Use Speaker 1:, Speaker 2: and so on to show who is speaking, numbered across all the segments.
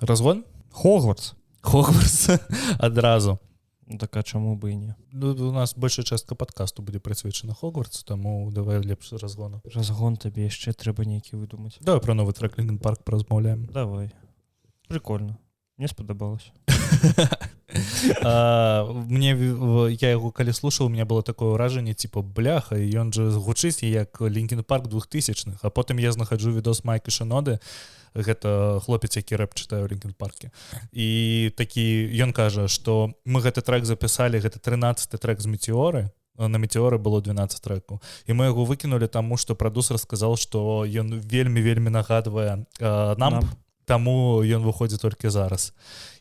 Speaker 1: Разгон?
Speaker 2: Хогвартс.
Speaker 1: Хогвартс адразу.
Speaker 2: Так а чаму бы і не?
Speaker 1: Ну, у нас большая частка падкасту будзе прысвечана Хогвартсу, таму давай лепш разгону.
Speaker 2: Разгон табе яшчэ трэба нейкі выдумаць.
Speaker 1: Давай про новы трек Linkin Park паразмаўляем.
Speaker 2: Давай. Прикольно. Мне спадабалася.
Speaker 1: Я яго калі слушаў, у меня было такое ўражанне, типа, бляха, і ён жа гучыць як Linkin Park 2000-х, а потым я знаходжу відос Майка Шиноды, гэта хлопец, які рэп чытае ў Linkin Park. І такі, ён кажа, што мы гэты трек запісалі, гэта 13-й трек з Метеоры, на Метеоры было 12 трекаў. І мы яго выкінулі таму, што прадусер сказаў, што ён вельмі нагадвае нам, таму ён выходзіць толькі зараз.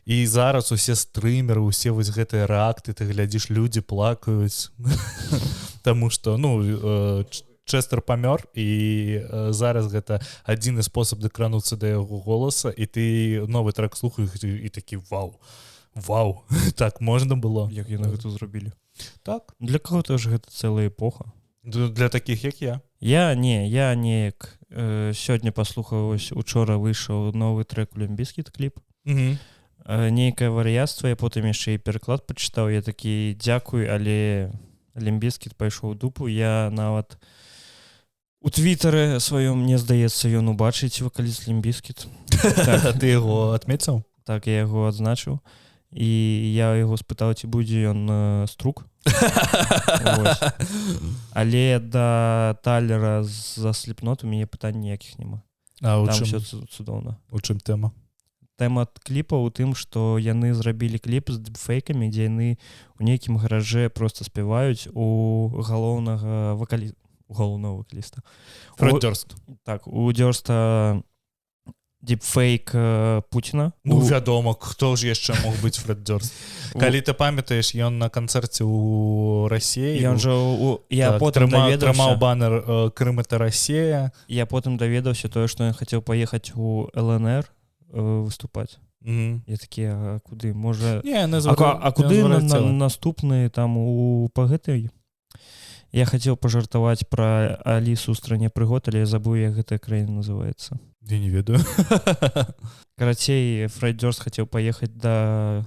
Speaker 1: І зараз усе стрымеры, усе вось гэтыя рэакты, ты глядзіш, людзі плакаюць, таму што, Честер памёр, і зараз гэта адзіны спосаб дакрануцца да яго голаса, і ты новы трек слухаеш і такі вау, так можна было.
Speaker 2: Як яны гэта зрабілі?
Speaker 1: Так.
Speaker 2: Для каго-то ж гэта цэлая эпоха.
Speaker 1: Для такіх, як я.
Speaker 2: Я неяк сёння паслухаў, учора выйшаў новы трек Limp Bizkit кліп. Нейкае вар'яцтва, я потым яшчэ і пераклад пачытаў, я такі дзякуй, але Limp Bizkit пайшоў у дупу. Я нават у твітары сваём, мне здаецца, ён убачыць вакаліст Limp Bizkit.
Speaker 1: Ты яго адмеціў?
Speaker 2: Так, я яго адзначыў. І я яго спытаў, ці будзе ён струк. Але да Талера за Slipknot у мяне пытань ніякіх няма. Там ўсё цудоўна.
Speaker 1: У чым тэма?
Speaker 2: Тэма кліпа ў тым, што яны зрабілі кліп з дипфейкамі, дзе яны ў нейкім гаражы проста спяваюць у галоўнага вакаліста.
Speaker 1: Фрэд Дёрст.
Speaker 2: Так, у Дёрста дипфейк Пуціна.
Speaker 1: Вядома, хто ж яшчэ мог быць Фрэд Дёрст? Калі ты памятаеш, ён на канцэрце ў Расіі.
Speaker 2: Ён жа я потым даведаўся.
Speaker 1: Трымаў банер «Крым — это Россия».
Speaker 2: Я потым даведаўся тое, што ён хацеў паехаць у ЛНР выступаць. Я такі, а куды? Можа... А куды наступны там па гэтай? Я хацеў пажартаваць пра Алісу ў стране прыгод, але я забыў, як гэтая краіна называецца.
Speaker 1: Я не ведаю.
Speaker 2: Карацей, Фрэд Дёрст хацеў паехаць да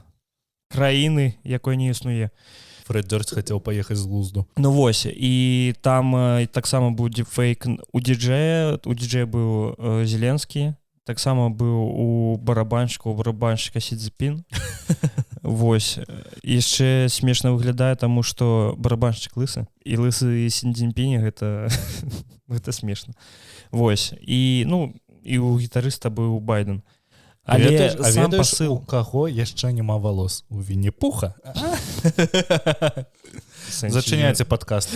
Speaker 2: краіны, якой не існуе.
Speaker 1: Фрэд Дёрст хацеў паехаць з глузду.
Speaker 2: Ну вось, і там таксама быў дипфейк у діджэя быў Зеленскі, таксама быў у барабаншчыка Сі Цзіньпін. Вось. Яшчэ смешна выглядае, таму што барабаншчык лысы. І лысы Сі Цзіньпіне гэта смешна. Вось. І у гітарыста быў Байден. Але сам пасыл...
Speaker 1: У каго яшчэ няма валос? У Вінні-Пуха? Зачыняйце падкаст.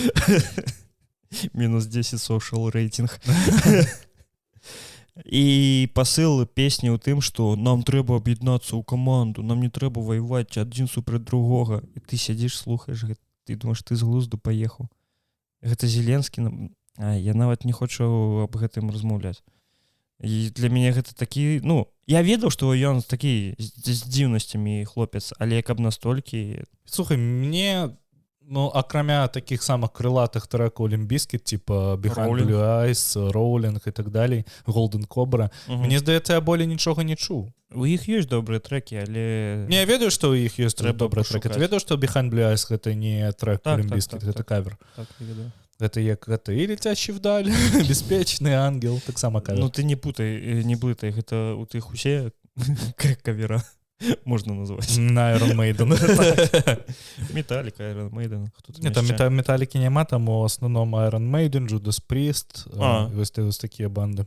Speaker 2: Мінус 10 social рейтинг. І пасыл песні ў тым, што нам трэба аб'яднацца ў каманду, нам не трэба ваяваць адзін супраць другога. І ты сядзіш, слухаеш, ты думаеш, ты з глузду паехаў. Гэта Зеленскі, я нават не хочу аб гэтым размаўляць. І для мяне гэта такі, я ведаў, што ён такі з дзіўнасцямі хлопец, але каб настолькі...
Speaker 1: Слухай, мне... акрамя таких самых крылатых трекаў Limp Bizkit, типа Behind Blue Eyes, Rolling и так далее, Golden Cobra, мне здаецца, я болей нічога не чуў.
Speaker 2: У іх ёсць добрыя трекі, але...
Speaker 1: Не, я ведаю, што у іх ёсць добрыя трекі. Ты ведаю, што Behind Blue Eyes гэта не трек Limp Bizkit, гэта кавер.
Speaker 2: Так, я ведаю.
Speaker 1: Гэта як гэта і летящий вдаль, беспечны ангел, таксама кавер.
Speaker 2: Ты не блытай, гэта у тых усе кавера. Можна назваць.
Speaker 1: На Iron Maiden.
Speaker 2: Металлика, Iron Maiden.
Speaker 1: Не, там Металлики няма, там у основном Iron Maiden, Judas Priest, вось такія банды.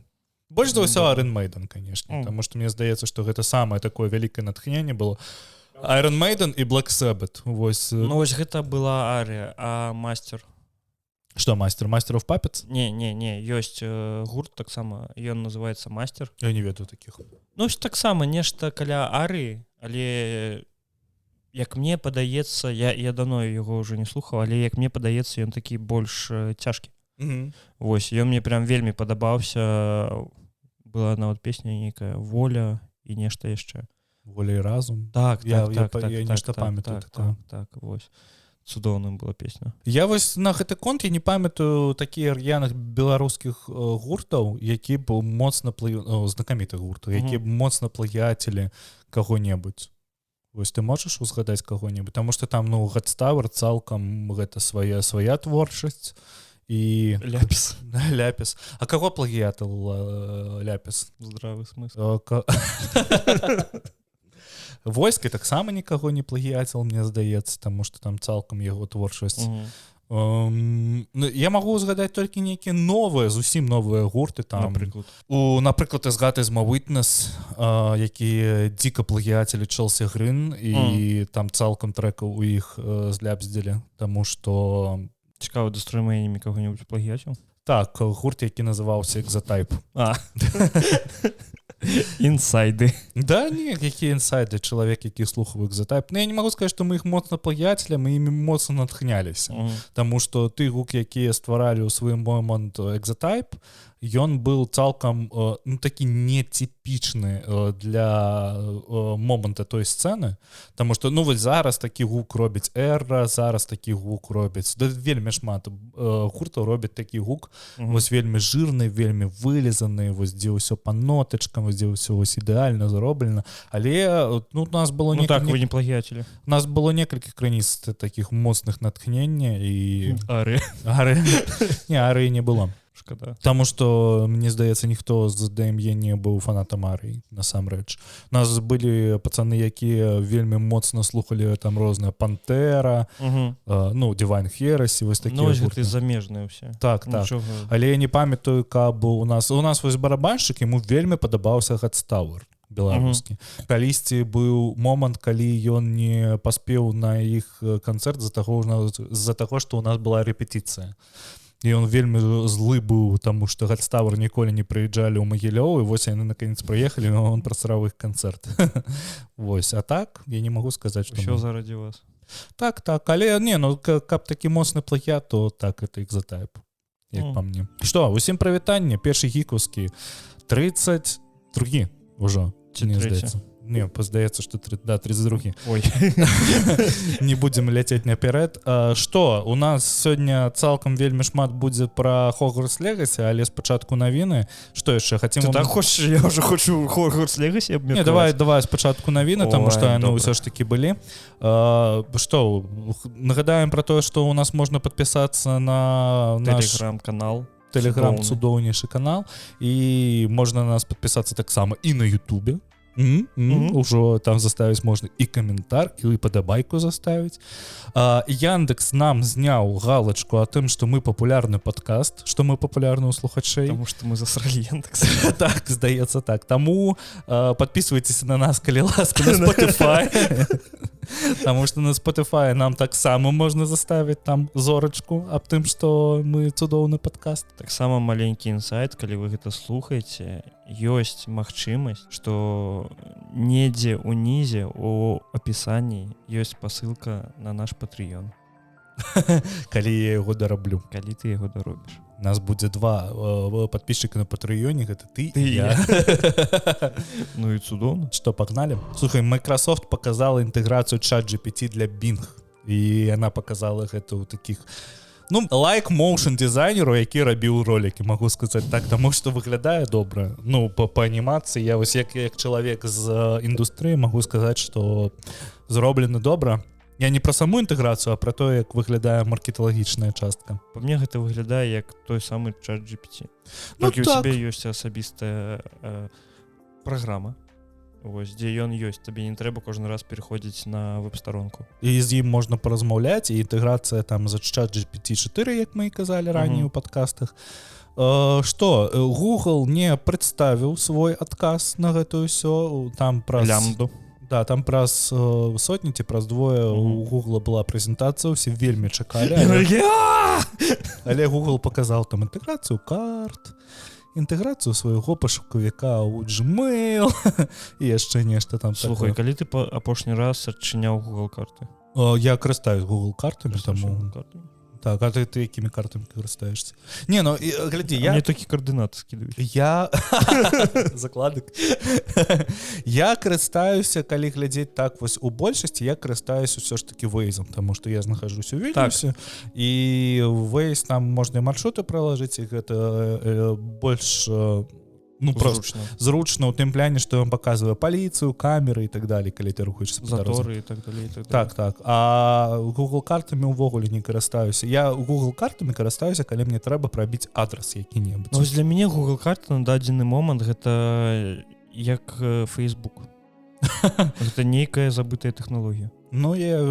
Speaker 1: Больш за ўсё Iron Maiden, конечно, потому что мне здаецца, што гэта самае такое вялікае натхненне было. Iron Maiden і Black Sabbath. Вось
Speaker 2: гэта была арія, а Мастер?
Speaker 1: Што, Мастер? Master of Puppets?
Speaker 2: Не, ёсць гурт таксама, ён называецца Мастер.
Speaker 1: Я не ведаю такіх.
Speaker 2: Таксама нешта каля арыі, але як мне падаецца, я давно яго ўжо не слухаў, але як мне падаецца, ён такі больш цяжкі. Вось, ён мне прям вельмі падабаўся. Была нават песня нейкая «Воля» і нешта яшчэ.
Speaker 1: «Воля і разум».
Speaker 2: Так,
Speaker 1: я нешта памятаю.
Speaker 2: Так, вось. цудоўная была песня.
Speaker 1: Я вось на гэты конт я не памятаю такія р'яных беларускіх гуртаў, які б моцна знакамітых гуртаў, які б моцна плагіацілі каго-небудзь. Вось ты можаш узгадаць каго-небудзь, таму што там Godstower цалкам гэта свая творчасць і ляпіс. А каго плагіатыл ляпіс?
Speaker 2: Здравы смысл.
Speaker 1: Войскі таксама нікаго не плагіацел, мне здаецца, таму што там цалкам яго творчасць. Я магу згадаць толькі нейкія новыя, зусім новыя гурты там. Напрыклад, Escapism Witness, які дзіка плагіацелі Chelsea Green, і там цалкам трэкаў у іх зляпздзілі, таму што...
Speaker 2: Цікава, Destroy My Enemy каго-небудзь плагіацел?
Speaker 1: Так, гурт, які называўся Exotype.
Speaker 2: Інсайды.
Speaker 1: Да, не, якія інсайды, чалавек, які слухаў Exotype. Ну, я не магу сказаць, што мы іх моцна плагіацелі, мы імі моцна натхняліся. Таму што ты гук, якія стваралі ў свой момант Exotype, ён быў цалкам такі нетипічны для моманта той сцэны, таму што вось зараз такі гук робіць Эра, зараз такі гук робіць, вельмі шмат гуртаў робяць такі гук, вось вельмі жирны, вельмі вылезаны, вось дзе ўсё па нотачкам, дзе ўсё вось ідэальна зроблена, але у нас было
Speaker 2: так, вы не плагіацелі.
Speaker 1: У нас было некалькі крыніц такіх моцных натхнення і
Speaker 2: Ары.
Speaker 1: Не, Ары не было.
Speaker 2: Шкада.
Speaker 1: Таму што, мне здаецца, ніхто з DME не быў фанатам Арыі, насамрэч. У нас былі пацаны, якія вельмі моцна слухалі там розныя Пантэра, Divine Heresy, вось такія
Speaker 2: гурты. Замежныя ўсе.
Speaker 1: Так. Але я не памятаю, каб у нас вось барабаншчык, яму вельмі падабаўся Godstower беларускі. Калісьці быў момант, калі ён не паспеў на іх канцэрт з-за таго, што ў нас была рэпетыцыя. І ён вельмі злы быў, таму што Godstower ніколі не прыязджалі ў Магілёў, і вось яны наконец прыехалі, і ён прасраў іх канцэрт. Вось, а так, я не магу сказаць, што...
Speaker 2: Усё заради вас.
Speaker 1: Так, але каб такі моцны плагіат, то так, это Exotype, як па мне. Што, усім прывітанне, першы гікаўскі, 32 ўжо, мне здаецца. Не, здаецца, што 32.
Speaker 2: Ой.
Speaker 1: Не будзем ляцець наперад. Што, у нас сёння цалкам вельмі шмат будзе пра Hogwarts Legacy, але спачатку навіны. Што яшчэ?
Speaker 2: Ты так хочаш? Я ўжо хочу Hogwarts Legacy
Speaker 1: Не,
Speaker 2: абмеркаваць.
Speaker 1: давай спачатку навіны, таму што яны ўсё ж такі былі. Што, нагадаем пра тое, што у нас можна падпісацца на наш...
Speaker 2: Телеграм-канал.
Speaker 1: Телеграм цудоўнейшы канал. І можна на нас падпісацца таксама і на Ютубе. Ужо там заставіць можна і каментар, і падабайку заставіць. Яндекс нам зняў галачку о тым, што мы папулярны падкаст, што мы папулярны ў слухачэй.
Speaker 2: Таму што мы засралі Яндекс.
Speaker 1: Так, здаецца так. Таму падпісвайцеся на нас, калі ласка, на Spotify. Таму што на Spotify нам таксама можна заставіць там зорачку аб тым, што мы цудоўны падкаст.
Speaker 2: Таксама маленькі інсайт, калі вы гэта слухаеце, ёсць магчымасць, што недзе ўнізе у апісанні ёсць пасылка на наш Patreon.
Speaker 1: Калі я яго дараблю.
Speaker 2: Калі ты яго даробіш.
Speaker 1: Нас будзе 2 падписчика на Патреоне, гэта ты і я.
Speaker 2: Ну і цудоўна.
Speaker 1: Што, пагналі? Слухай, Microsoft показала інтэграцыю ChatGPT для Bing, і яна показала гэта ў такіх лайк моушн дизайнеру, які рабіў ролики, могу сказаць так, таму што выглядае добра. По анімацыі я вось як чалавек з індустрыі могу сказаць, што зроблена добра. Я не пра саму інтэграцыю, а пра тое, як выглядае маркеталагічная частка.
Speaker 2: Па мне гэта выглядае як той самы ChatGPT. Толькі ў сябе ёсць асабістая праграма. Вось, дзе ён ёсць, табе не трэба кожны раз пераходзіць на веб-старонку.
Speaker 1: І з ім можна паразмаўляць, і інтэграцыя там за ChatGPT-4, як мы і казалі раней у падкастах. Што, Google не прадставіў свой адказ на гэтую ўсё, там праз...
Speaker 2: Лямбду.
Speaker 1: Да, там праз сотні ці праз двое у Google была прэзентацыя, усе вельмі чакалі. Але Google паказаў там інтэграцыю карт, інтэграцыю свайго пашукавіка ў Gmail і яшчэ нешта там.
Speaker 2: Слухай, калі ты апошні раз адчыняў Google карты?
Speaker 1: Я карыстаюсь Google картамі, таму... Так, а ты якімі картамі карыстаешься? Не, ну, глядзі,
Speaker 2: Мне такі каардынаты скідаюць.
Speaker 1: Я закладак. Я карыстаюся, калі глядзець так вось у большасці, я карыстаюсь усё ж таки Waze, тому што я знахажусь у Вільнюсе, і Waze там можна і маршруты пралажыць, і гэта больш просто зручна ў тым пляне, што ён паказвае паліцыю, камеры і так далее, калі ты рухаешься по дарозе.
Speaker 2: Заторы і так далее.
Speaker 1: Так. А Google картамі ўвогуле не карыстаюся. Я Google картамі карыстаюся, калі мне трэба прабіць адрас які-небудзь.
Speaker 2: Ну, для мяне Google карта на дадзены момант гэта як Facebook. Гэта нейкая забытая тэхналогія.
Speaker 1: Ну, я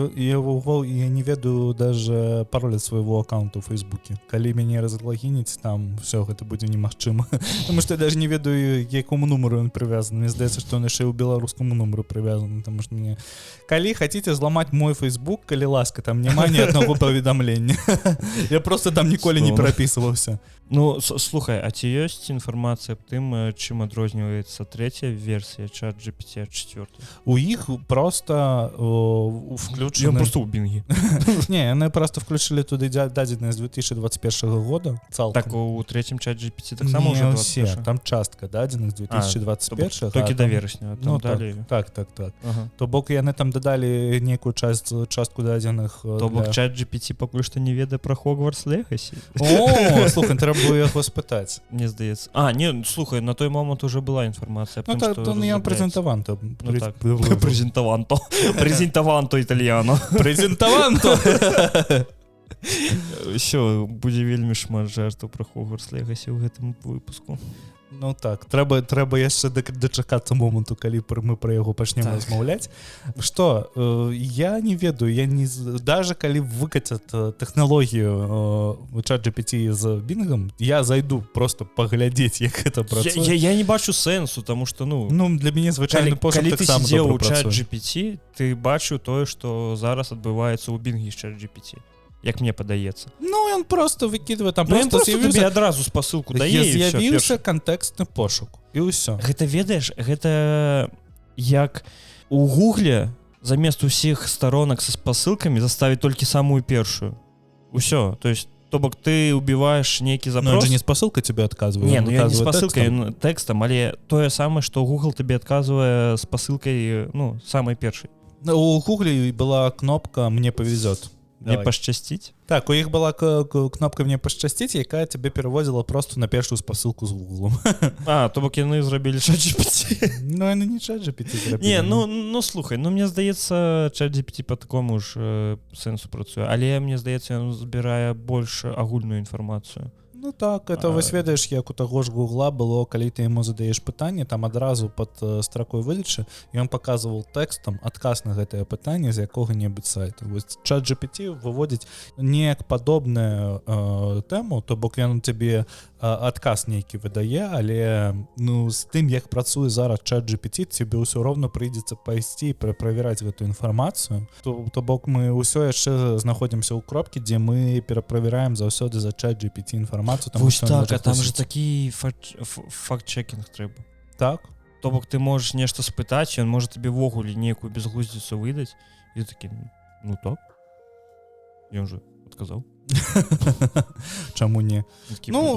Speaker 1: не ведаю даже пароля свайго аккаунта ў Фейсбуке. Калі мяне разлагініць, там все гэта будзе немагчыма. Потому что я даже не ведаю, якому нумару ён прывязан. Мне здаецца, што ён яшчэ ў беларускаму нумару прывязан. Потому что мне... Калі хацеце зламаць мой Фейсбук, калі ласка, там няма ні аднаго паведамлення. Я просто там ніколі не перапісваўся.
Speaker 2: Ну, слухай, а ці ёсць інфармацыя аб тым, чым адрозніваецца трэцяя версія ChatGPT ад чацвёртай?
Speaker 1: У іх просто включены...
Speaker 2: Ён просто ў Бінгі.
Speaker 1: Не, яны просто включили туды дадзеныя з 2021 года цалкам.
Speaker 2: Так, у трэцім ChatGPT таксама ўжо 21?
Speaker 1: Не ўсе, там частка дадзеных з 2021.
Speaker 2: Толькі да верасня, там далі...
Speaker 1: Так. То бок яны там дадалі нейкую частку дадзеных...
Speaker 2: То бок ChatGPT пакуль што не ведае пра Hogwarts Legacy.
Speaker 1: О, слухай, трэба было яго спытаць.
Speaker 2: Мне здаецца. Не, слухай, на той момант уже была інфармацыя.
Speaker 1: Ну, то я прэзентаванто.
Speaker 2: Презентаванто італьяно.
Speaker 1: Презентаванто!
Speaker 2: Всё, будзе вельмі шмат жартаў пра Hogwarts Legacy ў гэтым выпуску.
Speaker 1: Ну так, трэба яшчэ дачакацца моманту, калі мы пра яго пачнем размаўляць. Што, я не ведаю, даже калі выкацяць тэхналогію ChatGPT з Bing'ом, я зайду просто паглядзець, як гэта працуе.
Speaker 2: Я не бачу сэнсу, таму што,
Speaker 1: для мяне звычайны пошук таксама добра працуе.
Speaker 2: Калі ты сидзеў у ChatGPT, ты бачыў тое, што зараз адбываецца ў Bing'і з ChatGPT. Як мне падаецца.
Speaker 1: Ён просто выкидывае там
Speaker 2: просто тобі адразу спасылку дае і всё.
Speaker 1: З'явіўся кантэкстны пошук і ўсё.
Speaker 2: Гэта ведаеш, гэта як у Гугле замест усіх сторонак са спасылкамі заставіць толькі самую першую. Усё, то есть то бок ты убіваеш нейкі запрос.
Speaker 1: Ну, не спасылка тебе адказвае.
Speaker 2: Не, я не спасылкай, тэкстам, але тое самае, што Google тебе адказвае спасылкай, самай першай.
Speaker 1: У Гугле была кнопка «Мне повезет».
Speaker 2: Мне пашчасціць?
Speaker 1: Так, у іх была кнопка «Мне пашчасціць», якая тебе перавозіла просто на першую спасылку з Гуглом.
Speaker 2: То бок яны зрабілі ChatGPT.
Speaker 1: Яны не ChatGPT зрабілі.
Speaker 2: Не, слухай, мне здаецца, ChatGPT па такому ж сэнсу працуе, але мне здаецца, ён збірае больш агульную інфармацыю.
Speaker 1: Ну так, это вось ведаеш, як у таго ж Гугла было, калі ты яму задаеш пытанне, там адразу пад стракой выдачы, і ён паказваў тэкстам адказ на гэтае пытанне з якога-небудзь сайта. Вось ChatGPT выводзіць неяк падобную тэму, то бок ён тебе адказ нейкі выдае, але з тым, як працуе зараз ChatGPT, тебе ўсё роўна прыйдзецца пайсці і правераць гэтую інфармацыю. То бок мы ўсё яшчэ знаходзімся ў кропкі, дзе мы пераправяраем заўсёды за ChatGPT інфармацыю.
Speaker 2: Вось так, а там же такі факт-чекінг трэба.
Speaker 1: Так.
Speaker 2: То бок ты можаш нешта спытаць, ён можа табе ввогуле нейкую безглуздзіцу выдаць, і такі, так. Ён же адказаў.
Speaker 1: Чаму не?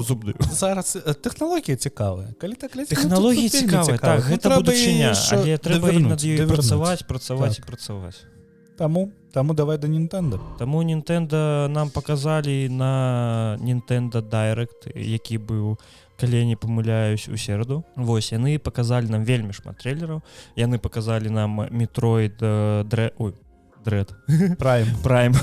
Speaker 2: Зуб даю.
Speaker 1: Зараз тэхналогія цікавая. Калі так глядзець,
Speaker 2: тэхналогія цікавая, так, гэта будучыня, але трэба над ёй працаваць.
Speaker 1: Таму давай до Nintendo.
Speaker 2: Таму Nintendo нам показалі на Nintendo Direct, які быў, калі я не памыляюсь, у сераду. Вось, яны показалі нам вельмі шмат трейлераў. Яны показалі нам Metroid Dread. Prime.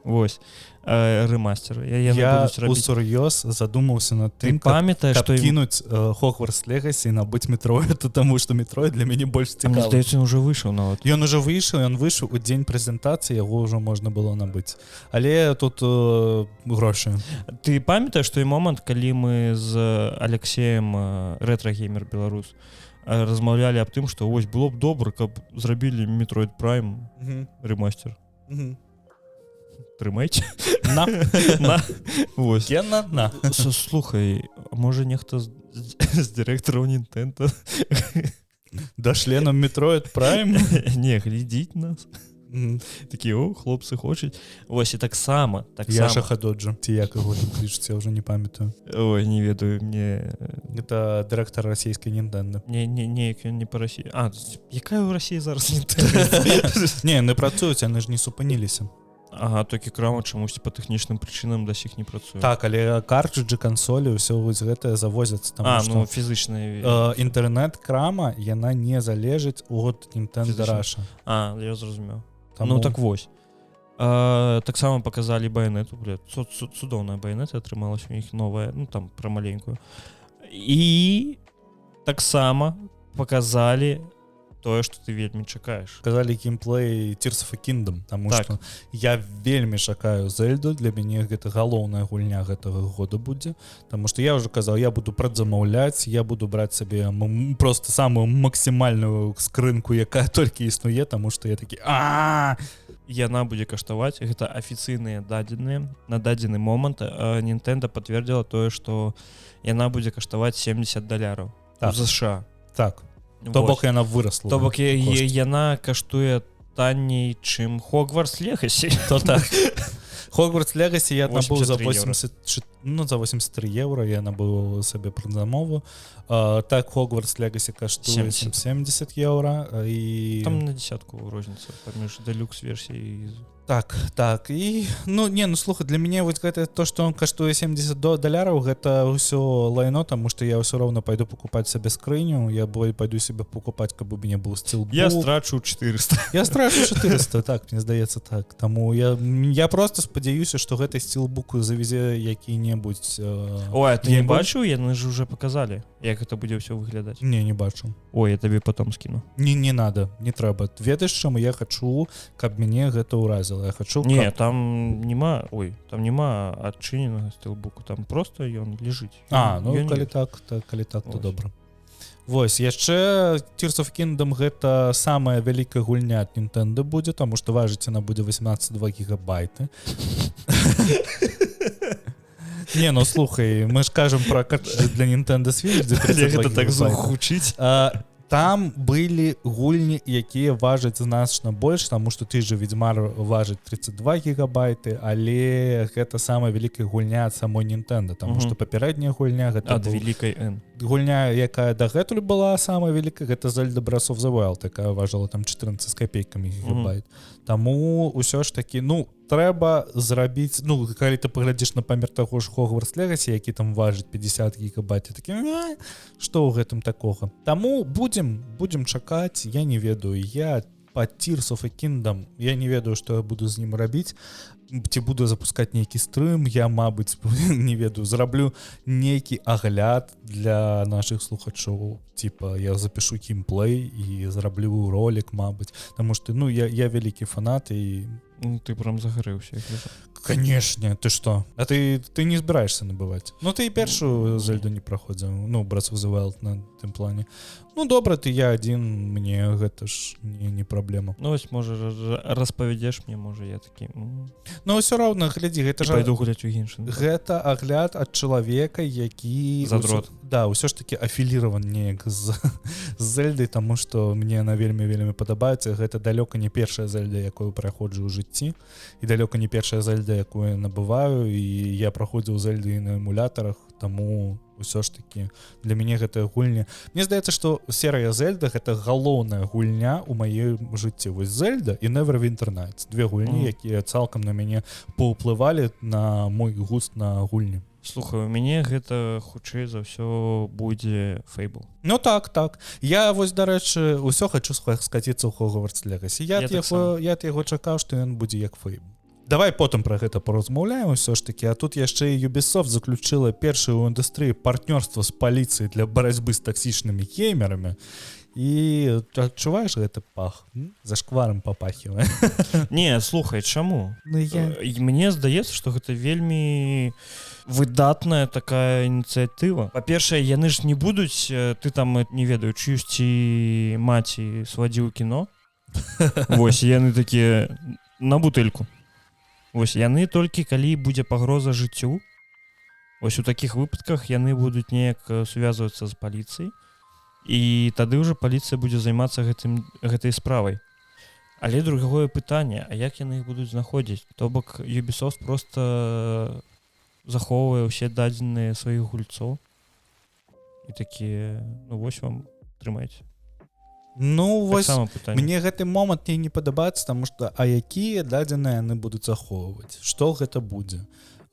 Speaker 2: Вось. Ремастер.
Speaker 1: Я усур'ёз задумаўся над тым, каб кінуць Hogwarts Legacy і набыць Metroid, таму што Metroid для мяне больш цікавы.
Speaker 2: Мне здаецца, ён уже выйшаў нават.
Speaker 1: Ён выйшаў у дзень прэзентацыі, яго ўжо можна было набыць. Але тут грошы.
Speaker 2: Ты памятаеш той момант, калі мы з Алексеем, рэтрагеймер беларус, размаўлялі аб тым, што вось было б добра, каб зрабілі Metroid Prime ремастер. Трымайце.
Speaker 1: На.
Speaker 2: Вось.
Speaker 1: На.
Speaker 2: Слухай, можа нехта з дырэктараў Nintendo
Speaker 1: дашле нам Metroid Prime?
Speaker 2: Не, глядзіць нас. Такія, о, хлопцы хочуць. Вось, і таксама.
Speaker 1: Я Шахадоджа. Ці як яго там клічуць, я ўжо не памятаю.
Speaker 2: Ой, не ведаю, мне...
Speaker 1: Это дырэктар расійскай Nintendo.
Speaker 2: Неяк ён не па Расіі. А, якая ў Расіі зараз Nintendo?
Speaker 1: Не, не працуюць, яны ж не супыніліся.
Speaker 2: Ага, толькі крама чамусьці па тэхнічным прычынам да сіх не працуе.
Speaker 1: Так, але картрыджы, кансолі, ўсё вось гэтае завозяцца.
Speaker 2: Ну, фізычныя...
Speaker 1: Інтэрнэт-крама, яна не залежыць ад Nintendo Russia.
Speaker 2: Я зразумеў. Ну, так вось. Таксама паказалі байонету, цудоўная байонета атрымалася у іх новая, ну, там, пра маленькую. І таксама паказалі тое, што ты вельмі чакаеш.
Speaker 1: Казалі геймплей Tears of a Kingdom, таму што я вельмі чакаю Зельду, для мяне гэта галоўная гульня гэтага года будзе, таму што я ўжо казаў, я буду прадзамаўляць, я буду браць сабе просто самую максімальную скрынку, якая толькі існуе, таму што я такі
Speaker 2: яна будзе каштаваць, гэта афіцыйныя дадзеныя. На дадзены момант Nintendo пацвердзіла тое, што яна будзе каштаваць $70 у США.
Speaker 1: Так. То бок яна вырасла.
Speaker 2: То бок яна каштуе танней, чым Hogwarts Legacy.
Speaker 1: То так. Hogwarts Legacy я набыў за 83 евро, я набыў сабе прадзамову. Так, Hogwarts Legacy каштуе 70 евро.
Speaker 2: Там на десятку розніца паміж дэлюкс-версіяй.
Speaker 1: Так, і, ну, слухай, для мяне вось гэта то, што он каштуе $70, гэта ўсё лайно, таму што я ўсё роўна пайду пакупаць сабе скрыню, я пайду себе пакупаць, каб у мяне быў стилбук.
Speaker 2: Я страчу 400.
Speaker 1: Я страчу 400, так, мне здаецца так. Таму я просто спадзяюся, што гэты стилбук завезе які-небудзь...
Speaker 2: Ой, а ты не бачыў? Яны ж уже паказалі, як гэта будзе ўсё выглядаць.
Speaker 1: Не бачу.
Speaker 2: Ой, я табе потом скіну.
Speaker 1: Не надо, не трэба. Ведаеш, чаму я хачу, каб мяне гэта ўразіла. Я хочу...
Speaker 2: Не, там нема адчыненага стилбуку, там просто ён лежыць.
Speaker 1: Калі так, то добра. Вось, яшчэ Tears of Kingdom гэта самая вялікая гульня ад Nintendo будзе, таму што важыць яна будзе 18,2 гигабайты. Не, слухай, мы ж кажам пра картрыджы для Nintendo Switch, дзе 32
Speaker 2: так загучыць.
Speaker 1: Там былі гульні, якія важаць значна больш, таму што ты же Ведьмар важыць 32 гигабайты, але гэта самая вялікая гульня ад самой Nintendo, таму што папярэдняя гульня гэта
Speaker 2: ад вялікай N.
Speaker 1: Гульня, якая дагэтуль была самая вялікая, гэта Zelda Breath of the Wild, якая важыла там 14 з копейкамі гигабайт. Таму ўсё ж такі, трэба зрабіць, калі ты паглядзіш на памер таго ж Hogwarts Legacy, які там важыць 50 гигабайт, такі, што ў гэтым такога. Таму будзем чакаць, я не ведаю, я па Tears of a Kingdom, я не ведаю, што я буду з ім рабіць, ці буду запускаць нейкі стрым, я, мабыць, не ведаю, зраблю нейкі агляд для нашых слухачоў, типа я запишу геймплей і зраблю ролик, мабыць, таму што, я вялікі фанат і...
Speaker 2: Ты прям загарэўся.
Speaker 1: Конечно, ты што? А ты не збіраешься набываць? Ты і першую Зельду не праходзіў, Breath of the Wild на тым плане. Добра, ты я адзін, мне гэта ж не праблема.
Speaker 2: Вось, можа, распавядзеш мне, можа, я такі...
Speaker 1: Ўсё роўна, глядзі, гэта ж...
Speaker 2: Пайду гуляць у іншым.
Speaker 1: Гэта агляд ад чалавека, які...
Speaker 2: Задрот.
Speaker 1: Да, ўсё ж такі афіліраван неяк з Зельдай, таму што мне яна вельмі падабаецца. Гэта далёка не першая Зельда, якую праходжу ў жыцці, і далёка не першая Зельда, якую я набываю, і я праходзіў Зельды на эмулятарах, таму ўсё ж такі для мяне гэтая гульня. Мне здаецца, што серыя Зельда гэта галоўная гульня ў маім жыцці. Вось Зельда і Neverwinter Nights. Две гульні, якія цалкам на мяне паўплывалі на мой густ на гульні.
Speaker 2: Слухай, у мяне гэта хутчэй за ўсё будзе Fable.
Speaker 1: Так. Я вось, дарэчы, ўсё хачу скаціцца ў Hogwarts Legacy. Я ад яго чакаў, што ён будзе як Fable. Давай потым пра гэта паразмаўляем усё ж такі, а тут яшчэ і Ubisoft заключыла першае ў індустрыі партнёрства з паліцыяй для барацьбы з таксічнымі геймерамі. І адчуваеш гэты пах? Зашкварам папахівае.
Speaker 2: Не, слухай, чаму? Мне здаецца, што гэта вельмі выдатная такая ініцыятыва. Па-першае, яны ж не будуць, ты там, не ведаю, чыюсьці маці свадзіў кіно. Вось, яны такія на бутэльку. Вось, яны толькі калі будзе пагроза жыццю, вось у такіх выпадках яны будуць неяк сувязвацца з паліцыяй, і тады ўжо паліцыя будзе займацца гэтай справай. Але другое пытанне, а як яны іх будуць знаходзіць? То бок Ubisoft просто захоўвае ўсе дадзеныя сваіх гульцоў і такія, ну вось вам трымайце.
Speaker 1: Ну вось
Speaker 2: пытанне.
Speaker 1: Мне гэты момант не падабаецца, таму што а якія дадзеныя яны будуць захоўваць? Што гэта будзе?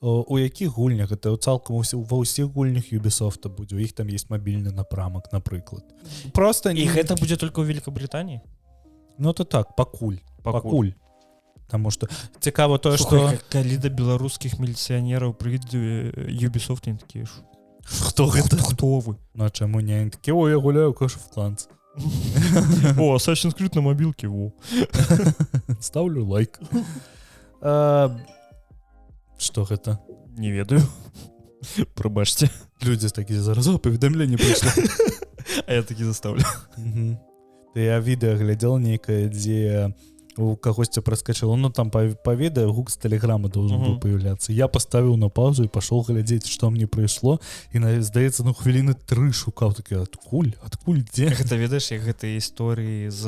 Speaker 1: У якіх гульнях? Гэта цалкам ва ўсіх гульнях Ubisoft будзе. У іх там есть мабільны напрамак, напрыклад. Просто
Speaker 2: і гэта будзе толькі ў Великабрытаніі?
Speaker 1: Ну то так, пакуль. Таму што цікава тое,
Speaker 2: што калі да беларускіх міліцыянераў прыйдзе Ubisoft, не такія ж.
Speaker 1: Хто гэта?
Speaker 2: Хто вы?
Speaker 1: Ну а чаму не такі? О, я гуляю Clash of Clans.
Speaker 2: О, Assassin's Creed на мобілке, во.
Speaker 1: Ставлю лайк. Што гэта?
Speaker 2: Не ведаю. Прабачце.
Speaker 1: Людзі такі зараз паведамленне прыйшло.
Speaker 2: А я такі заставлю.
Speaker 1: Я відэа глядзел нейкае, дзе у кагосьці праскачало, ну там па відэа гук з тэлеграма должен быў появляцца. Я паставіў на паузу і пашоў глядзець, што мне прыйшло, і здаецца, ну хвіліны 3 шукаў, такі адкуль, дзе?
Speaker 2: Гэта ведаеш, як гэтай історыі з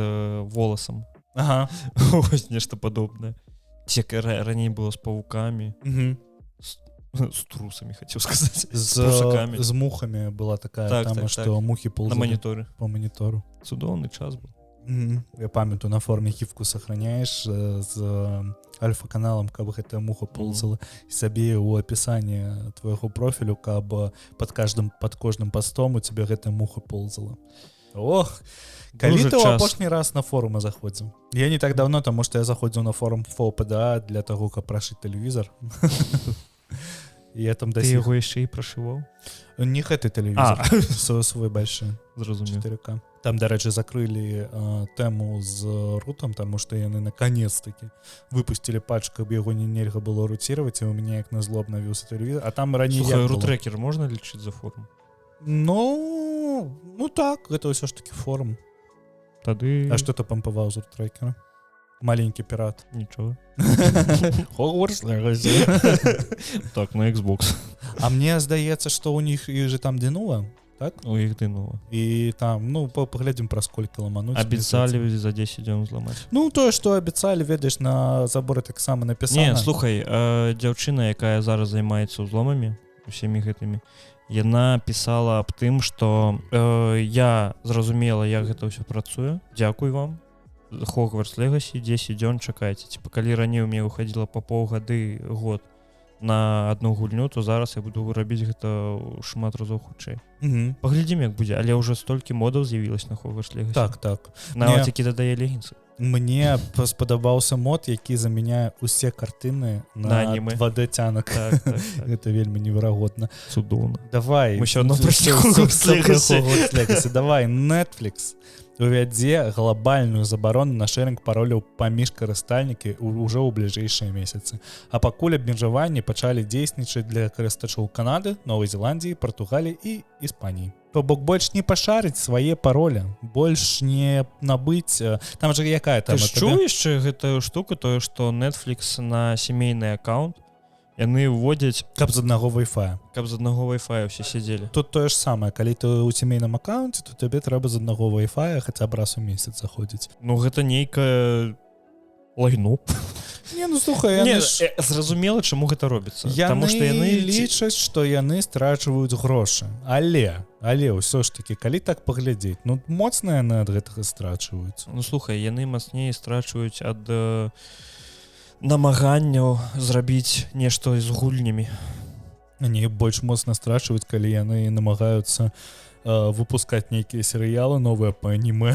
Speaker 2: воласам.
Speaker 1: Ага.
Speaker 2: Вось нешта падобнае. Як раней было з павукамі. З трусамі, хацеў сказаць.
Speaker 1: З мухамі была такая тама, што мухі ползалі
Speaker 2: па
Speaker 1: манітору.
Speaker 2: Цудоўны час быў.
Speaker 1: Я памятаю, на форме гифку сохраняешь з альфа-каналам, каб гэтая муха ползала, і сабе ў апісанні твайго профілю, каб пад кожным пастом у тебе гэтая муха ползала. Ох, калі ты ў апошні раз на форумы заходзіў? Я не так давно, таму што я заходзіў на форум ФОПДА для таго, каб прашыць тэлевізор. Я там
Speaker 2: ты яго яшчэ і прашываў?
Speaker 1: Не гэты тэлевізор, свой большы.
Speaker 2: Зразумеў.
Speaker 1: 4К. Там, дарэчы, закрылі тэму з рутам, таму што яны наконец-таки выпусцілі патч, каб яго нельга было руцировать, і у мяне як назло обновился тэлевізор. А там раней
Speaker 2: слухай, рутрекер можна лічыць за форум?
Speaker 1: Ну так, гэта ўсё ж таки форум.
Speaker 2: Тады...
Speaker 1: А што ты пампаваў з рутрекера? Маленькі пірат.
Speaker 2: Нічого.
Speaker 1: Хогвартс Легаси.
Speaker 2: Так, на Xbox.
Speaker 1: А мне здаецца, што ў них іх же там дынула. Так?
Speaker 2: У іх дынула.
Speaker 1: І там, ну, паглядзім праз колькі ламануць.
Speaker 2: Абяцалі за 10 дзён зламаць.
Speaker 1: Ну, тое, што абяцалі, ведаеш, на заборы таксама напісана.
Speaker 2: Не, слухай, дзяўчына, якая зараз займаецца ўзломамі, усімі гэтымі, яна пісала аб тым, што я зразумела, як гэта ўсё працуе. Дзякуй вам. Хогвартс Легаси 10 дзён чакайце. Типа, калі раней у мяне выходзіла па паўгады, год на одну гульню, то зараз я буду рабіць гэта шмат разоў хутчэй. Паглядзім, як будзе, але ўжо столькі модаў з'явілася на Хогвартс Легаси.
Speaker 1: Так.
Speaker 2: Нават які дадае легінсы.
Speaker 1: Мне спадабаўся мод, які замяняе усе картыны на 2D цянак.
Speaker 2: Так.
Speaker 1: Гэта вельмі неверагодна.
Speaker 2: Цудоўна.
Speaker 1: Давай.
Speaker 2: Мы ўсё адно прайшлі Хогвартс
Speaker 1: Легаси. Давай, Netflix увядзе глобальную забарону на шэринг пароляў паміж карыстальнікі ўжо ў бліжэйшыя месяцы. А пакуль абмежаванні пачалі дзейснічаць для карыстачоў Канады, Новай Зеландіі, Партугаліі і Іспаніі. То бок больш не пашарыць свае пароля, больш не набыць... Там жа якая там...
Speaker 2: Ты ж чуў яшчэ гэтую штуку, тое, што Netflix на сямейны аккаунт яны ўводзяць...
Speaker 1: Каб з аднаго Wi-Fi.
Speaker 2: Каб з аднаго Wi-Fi ўсе сядзелі.
Speaker 1: Тут тое ж самае. Калі ты ў сямейным аккаунце, то табе трэба з аднаго Wi-Fi хаця б раз у месяц заходзіць.
Speaker 2: Ну, гэта нейкае лайно.
Speaker 1: Не, ну слухай, яны ж...
Speaker 2: Зразумела, чаму гэта робіцца.
Speaker 1: Яны лічаць, што яны страчваюць грошы. Але ўсё ж такі, калі так паглядзець, ну моцна яны ад гэтага страчваюць.
Speaker 2: Ну слухай, яны мацней страчваюць ад намаганняў зрабіць нешта з гульнямі.
Speaker 1: Они больш моцна страчваюць, калі яны намагаюцца выпускаць нейкія серыялы новыя па анімэ.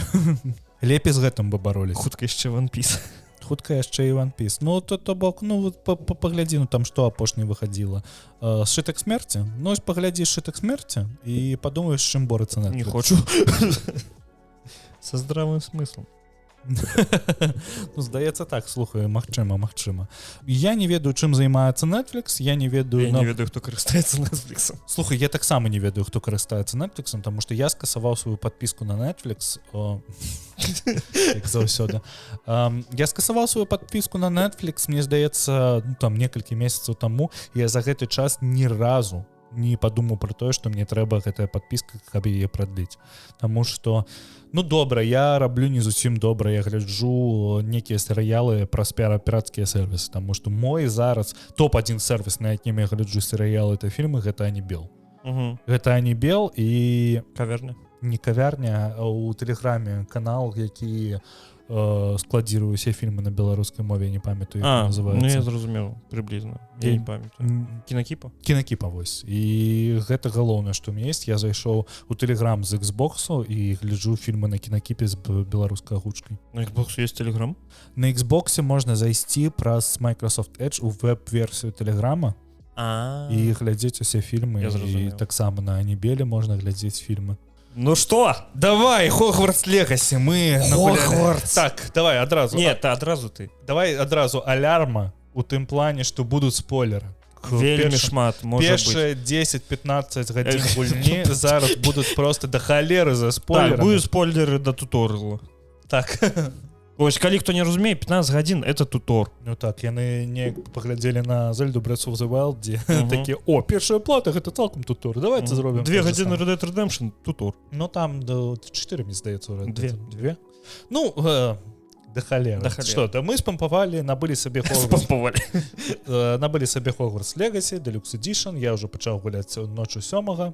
Speaker 1: Лепей з гэтым бы бароліся.
Speaker 2: Хутка яшчэ One Piece.
Speaker 1: Хутка яшчэ і One Piece. Ну, то бок, ну, паглядзі, ну, там што апошняе выхадзіла. Сшытак смерці? Ну, ось паглядзі Сшытак смерці і падумаеш, чым борацца Netflix.
Speaker 2: Не хочу. Са здравым смыслом.
Speaker 1: Ну, здаецца так, слухай, магчыма. Я не ведаю, чым займаецца Netflix, я не ведаю,
Speaker 2: хто карыстаецца Netflix.
Speaker 1: Слухай, я таксама не ведаю, хто карыстаецца Netflix, таму што я скасаваў сваю падпіску на Netflix, як заўсёды. Я скасаваў сваю падпіску на Netflix, мне здаецца, ну, там некалькі месяцаў таму, я за гэты час ні разу не падумаў про тое, што мне трэба гэтая подпіска, каб яе прадліць. Таму што ну добра, я раблю не зусім добра, я гляджу некія серыялы праз пірацкія сервісы, таму што мой зараз топ-1 сервіс, на якім я гляджу серыялы та фільмы, гэта Анібел. Гэта Анібел і
Speaker 2: кавярня.
Speaker 1: Не кавярня, а у тэлеграме канал, які складзірую усе фільмы на беларускай мове, не памятаю, як называецца.
Speaker 2: Ну я зразумеў, прыблізна. Я не памятаю. Кінакіпа?
Speaker 1: Кінакіпа, вось. І гэта галоўнае, што ў мяне ёсць. Я зайшоў у тэлеграм з Xbox'у і гляджу фільмы на кінакіпе з беларускай агучкай.
Speaker 2: На Xbox'у ёсць тэлеграм?
Speaker 1: На Xbox'е можна зайсці праз Microsoft Edge у веб-версію тэлеграма і глядзець усе фільмы. І таксама на Анібеле можна глядзець фільмы.
Speaker 2: Ну что?
Speaker 1: Давай, Хогвартс Легаси, мы
Speaker 2: Хогвартс.
Speaker 1: Так, давай адразу.
Speaker 2: Нет, адразу ты.
Speaker 1: Давай адразу алярма у тым плане, што будуць спойлеры.
Speaker 2: Вельмі шмат, можа быць.
Speaker 1: Першыя 10-15 гадзін гульні зараз будуць просто да халеры за спойлеры.
Speaker 2: Так, будуць спойлеры да туторыла.
Speaker 1: Так.
Speaker 2: Ось, калі хто не разумее, 15 гадзін это тутор.
Speaker 1: Ну так, яны не паглядзелі на Zelda Breath of the Wild, дзе такі, першая плата, гэта цалкам тутор, давайте зробім.
Speaker 2: 2 гадзіны Red Dead Redemption, тутор.
Speaker 1: Ну там 4, мне здаецца, Red
Speaker 2: Dead.
Speaker 1: 2. Ну, да халеры. Што, да мы спампавалі, набылі сабе Хогвартс. Набылі сабе Хогвартс Legacy, Deluxe Edition, я ўжо пачаў гуляць ночу 7-га,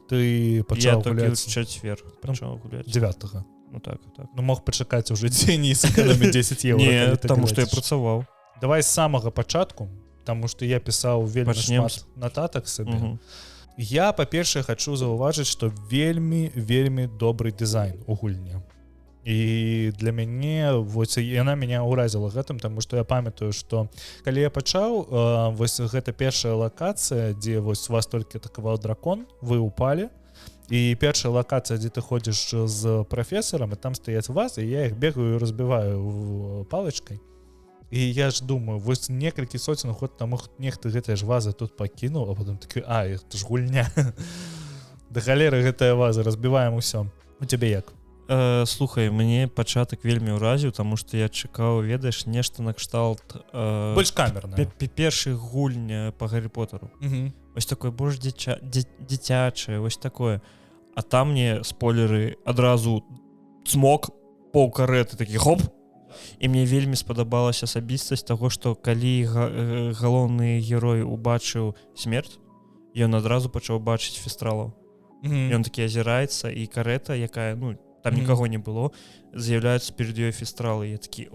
Speaker 1: ты пачаў гуляць...
Speaker 2: Я толькі чацвер пачаў гуляць.
Speaker 1: 9-га.
Speaker 2: Ну так, так.
Speaker 1: Ну мог пачакаць уже дзень і сэкономіць 10 евро.
Speaker 2: Не, таму што я працаваў.
Speaker 1: Давай з самага пачатку, таму што я пісаў вельмі шмат нататак сабе. Я, па-першае, хачу заўважыць, што вельмі добры дызайн у гульні. І для мяне, вось, яна мяне ўразіла гэтым, таму што я памятаю, што калі я пачаў, вось гэта першая лакацыя, дзе вось вас толькі атакаваў дракон, вы упалі, і першая лакацыя, дзе ты ходзіш з прафесарам, і там стаяць вазы, і я іх бегаю і разбіваю палачкай. І я ж думаю, вось некалькі соцень год таму нехта гэтыя ж вазы тут пакінуў, а потом такі, это ж гульня. Да халеры гэтая ваза, разбіваем усё. У цябе як?
Speaker 2: Слухай, мне пачатак вельмі ўразіў, таму што я чакаў, ведаеш, нешта накшталт
Speaker 1: больш камерна.
Speaker 2: Першых гульня па Гаррі Поттеру. Вось такое больш дзіцячае, вось такое. А там мне спойлеры адразу цмок паўкарэты такі хоп. І мне вельмі спадабалася асабістасць таго, што калі галоўны герой убачыў смерць, ён адразу пачаў бачыць фестралаў. Ён такі азіраецца, і карета, якая, ну, там нікаго не было, з'яўляюцца перад ёй фестралы. Я такі,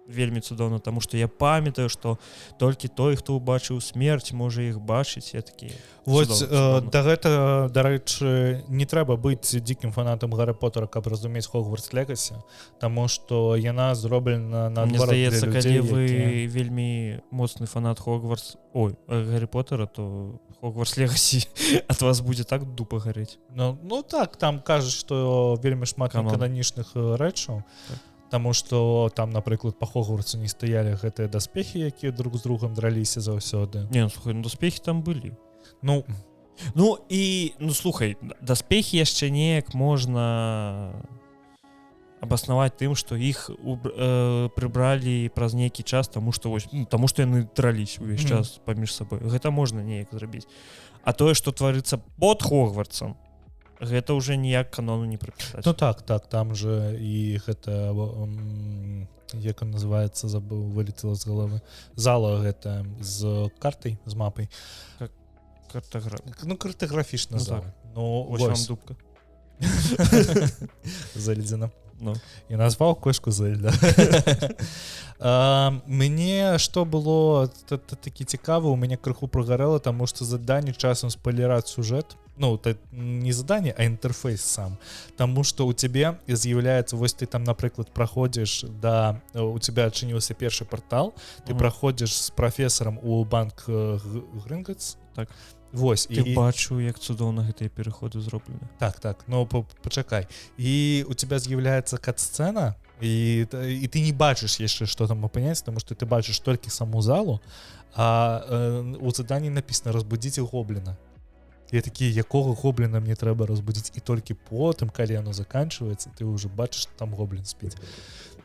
Speaker 2: вельмі цудоўна, таму што я памятаю, што толькі той, хто ўбачыў смерць, можа іх бачыць. Я такі,
Speaker 1: вось, да гэта, дарэчы, не трэба быць дзікім фанатам Гаррі Поттера, каб разумець Хогвартс Легаси, таму што яна зроблена на
Speaker 2: мне здаецца, калі вы вельмі моцны фанат Гаррі Поттера, то Хогвартс Легаси ад вас будзе так дупа гарэць.
Speaker 1: Ну так, там кажуць, што вельмі шмат кананічных рэчаў. Таму што там, напрыклад, па Хогвартсу не стаялі гэтыя даспехі, якія друг з другом драліся заўсёды.
Speaker 2: Не, слухай, даспехі там былі.
Speaker 1: Ну,
Speaker 2: слухай, даспехі яшчэ неяк можна абаснаваць тым, што іх прыбралі праз нейкі час, таму што яны драліся ўвесь час паміж сабой. Гэта можна неяк зрабіць. А тое, што тварыцца под Хогвартсам, гэта ўжо ніяк канону не прыпісаць.
Speaker 1: Ну так, там же і гэта, як он называецца, забыў, вылетела з галавы. Зала гэта з картай, з мапай. Картаграфічна зала.
Speaker 2: Вось вам дубка.
Speaker 1: Зельдзіна. І назваў кошку Зельда. Мне што было такі цікава, у мяне крыху прагарэла, таму што заданне часам спойлераць сюжэт. Ну, не задание, а інтэрфейс сам. Таму што ў цябе з'яўляецца, вось ты там, напрыклад, праходзіш у цябе адчыніўся першы партал, ты праходзіш з прафесарам у банк Грынготс.
Speaker 2: Так.
Speaker 1: Вось,
Speaker 2: ты бачу, як цудоўна гэтыя пераходы зроблены.
Speaker 1: Так, ну пачакай. І у тебя з'яўляецца кат-сцэна, і ты не бачыш яшчэ, што там апыняецца, таму што ты бачыш толькі саму залу, а у заданні напісана «Разбудзіце гобліна». Я такі, якога гобліна мне трэба разбудзіць, і толькі потым, калі яно заканчваецца, ты ўжо бачыш, там гоблін спіць.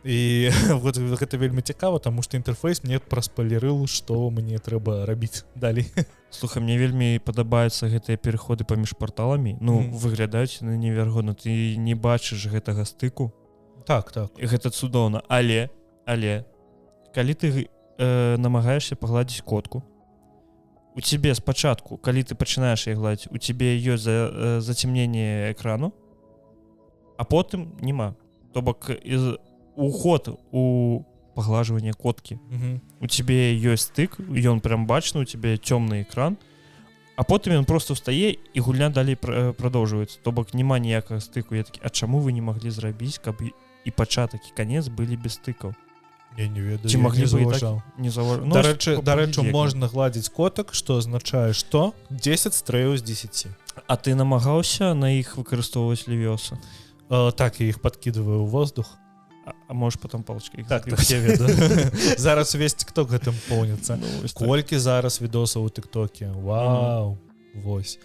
Speaker 1: І вот гэта вельмі цікава, таму што інтэрфейс мне праспалерыў, што мне трэба рабіць далей.
Speaker 2: Слухай, мне вельмі падабаюцца гэтыя пераходы паміж парталамі. Ну, выглядаюць неверагодна, ты не бачыш гэтага стыку.
Speaker 1: Так.
Speaker 2: Гэта цудоўна, але калі ты намагаешься пагладзіць котку, у тебе спачатку, калі ты пачынаеш яе гладзіць, у тебе ёсць зацемненне экрану, а потым няма. То бок уход у паглажванне коткі. У тебе ёсць стык, ён прям бачны, у тебе цёмны экран, а потым ён просто ўстае і гульня далей прадоўжваецца. То бок няма ніякага стыку. Я такі, а чаму вы не маглі зрабіць, каб і пачатак і канец былі без стыкаў?
Speaker 1: Я не ведаю,
Speaker 2: ці маглі
Speaker 1: не заўважаў.
Speaker 2: Ну,
Speaker 1: Дарэчы, можна гладзіць котак, што азначае, што 10 стрэяў з 10.
Speaker 2: А ты намагаўся на іх выкарыстоўваць левіоса?
Speaker 1: Так, я іх падкідываю ў воздух.
Speaker 2: А можешь потом палочкой?
Speaker 1: Так, я ведаю. Зараз увесь тикток гэтым поўніцца. Колькі зараз відосаў у тиктоке. Вау. Вось.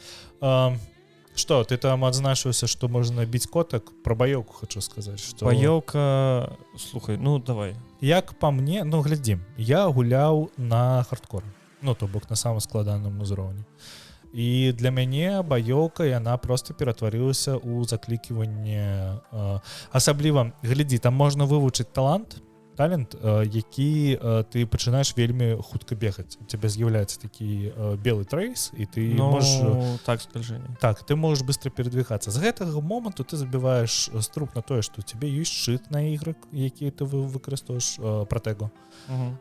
Speaker 1: Што, ты там адзначыўся, што можна біць котак? Пра баёўку хочу сказаць.
Speaker 2: Баёўка... Слухай, ну давай.
Speaker 1: Як па мне, ну глядзім, я гуляў на хардкор. Ну, то бок на самым складаным узроўні. І для мяне баёўка, яна просто ператварылася ў закліківанне. Асабліва, глядзі, там можна вывучыць талент, які ты пачынаеш вельмі хутка бегаць. У тебя з'яўляецца такі белы трейс, і ты можаш...
Speaker 2: Так, скольжэнне.
Speaker 1: Так, ты можаш быстро передвигацца. З гэтага моманту ты забіваеш струк на тое, што у тебе ёсць шыт на іграк, які ты выкарыстоўваеш пратэгу.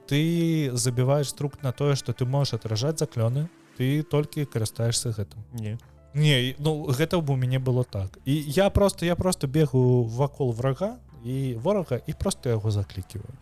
Speaker 1: Ты забіваеш струк на тое, што ты можаш атражаць заклёны, ты толькі карыстаешься гэтым. Не, ну гэта у мяне было так. І я просто бегаю вакол врага і ворага і просто яго закліківаю.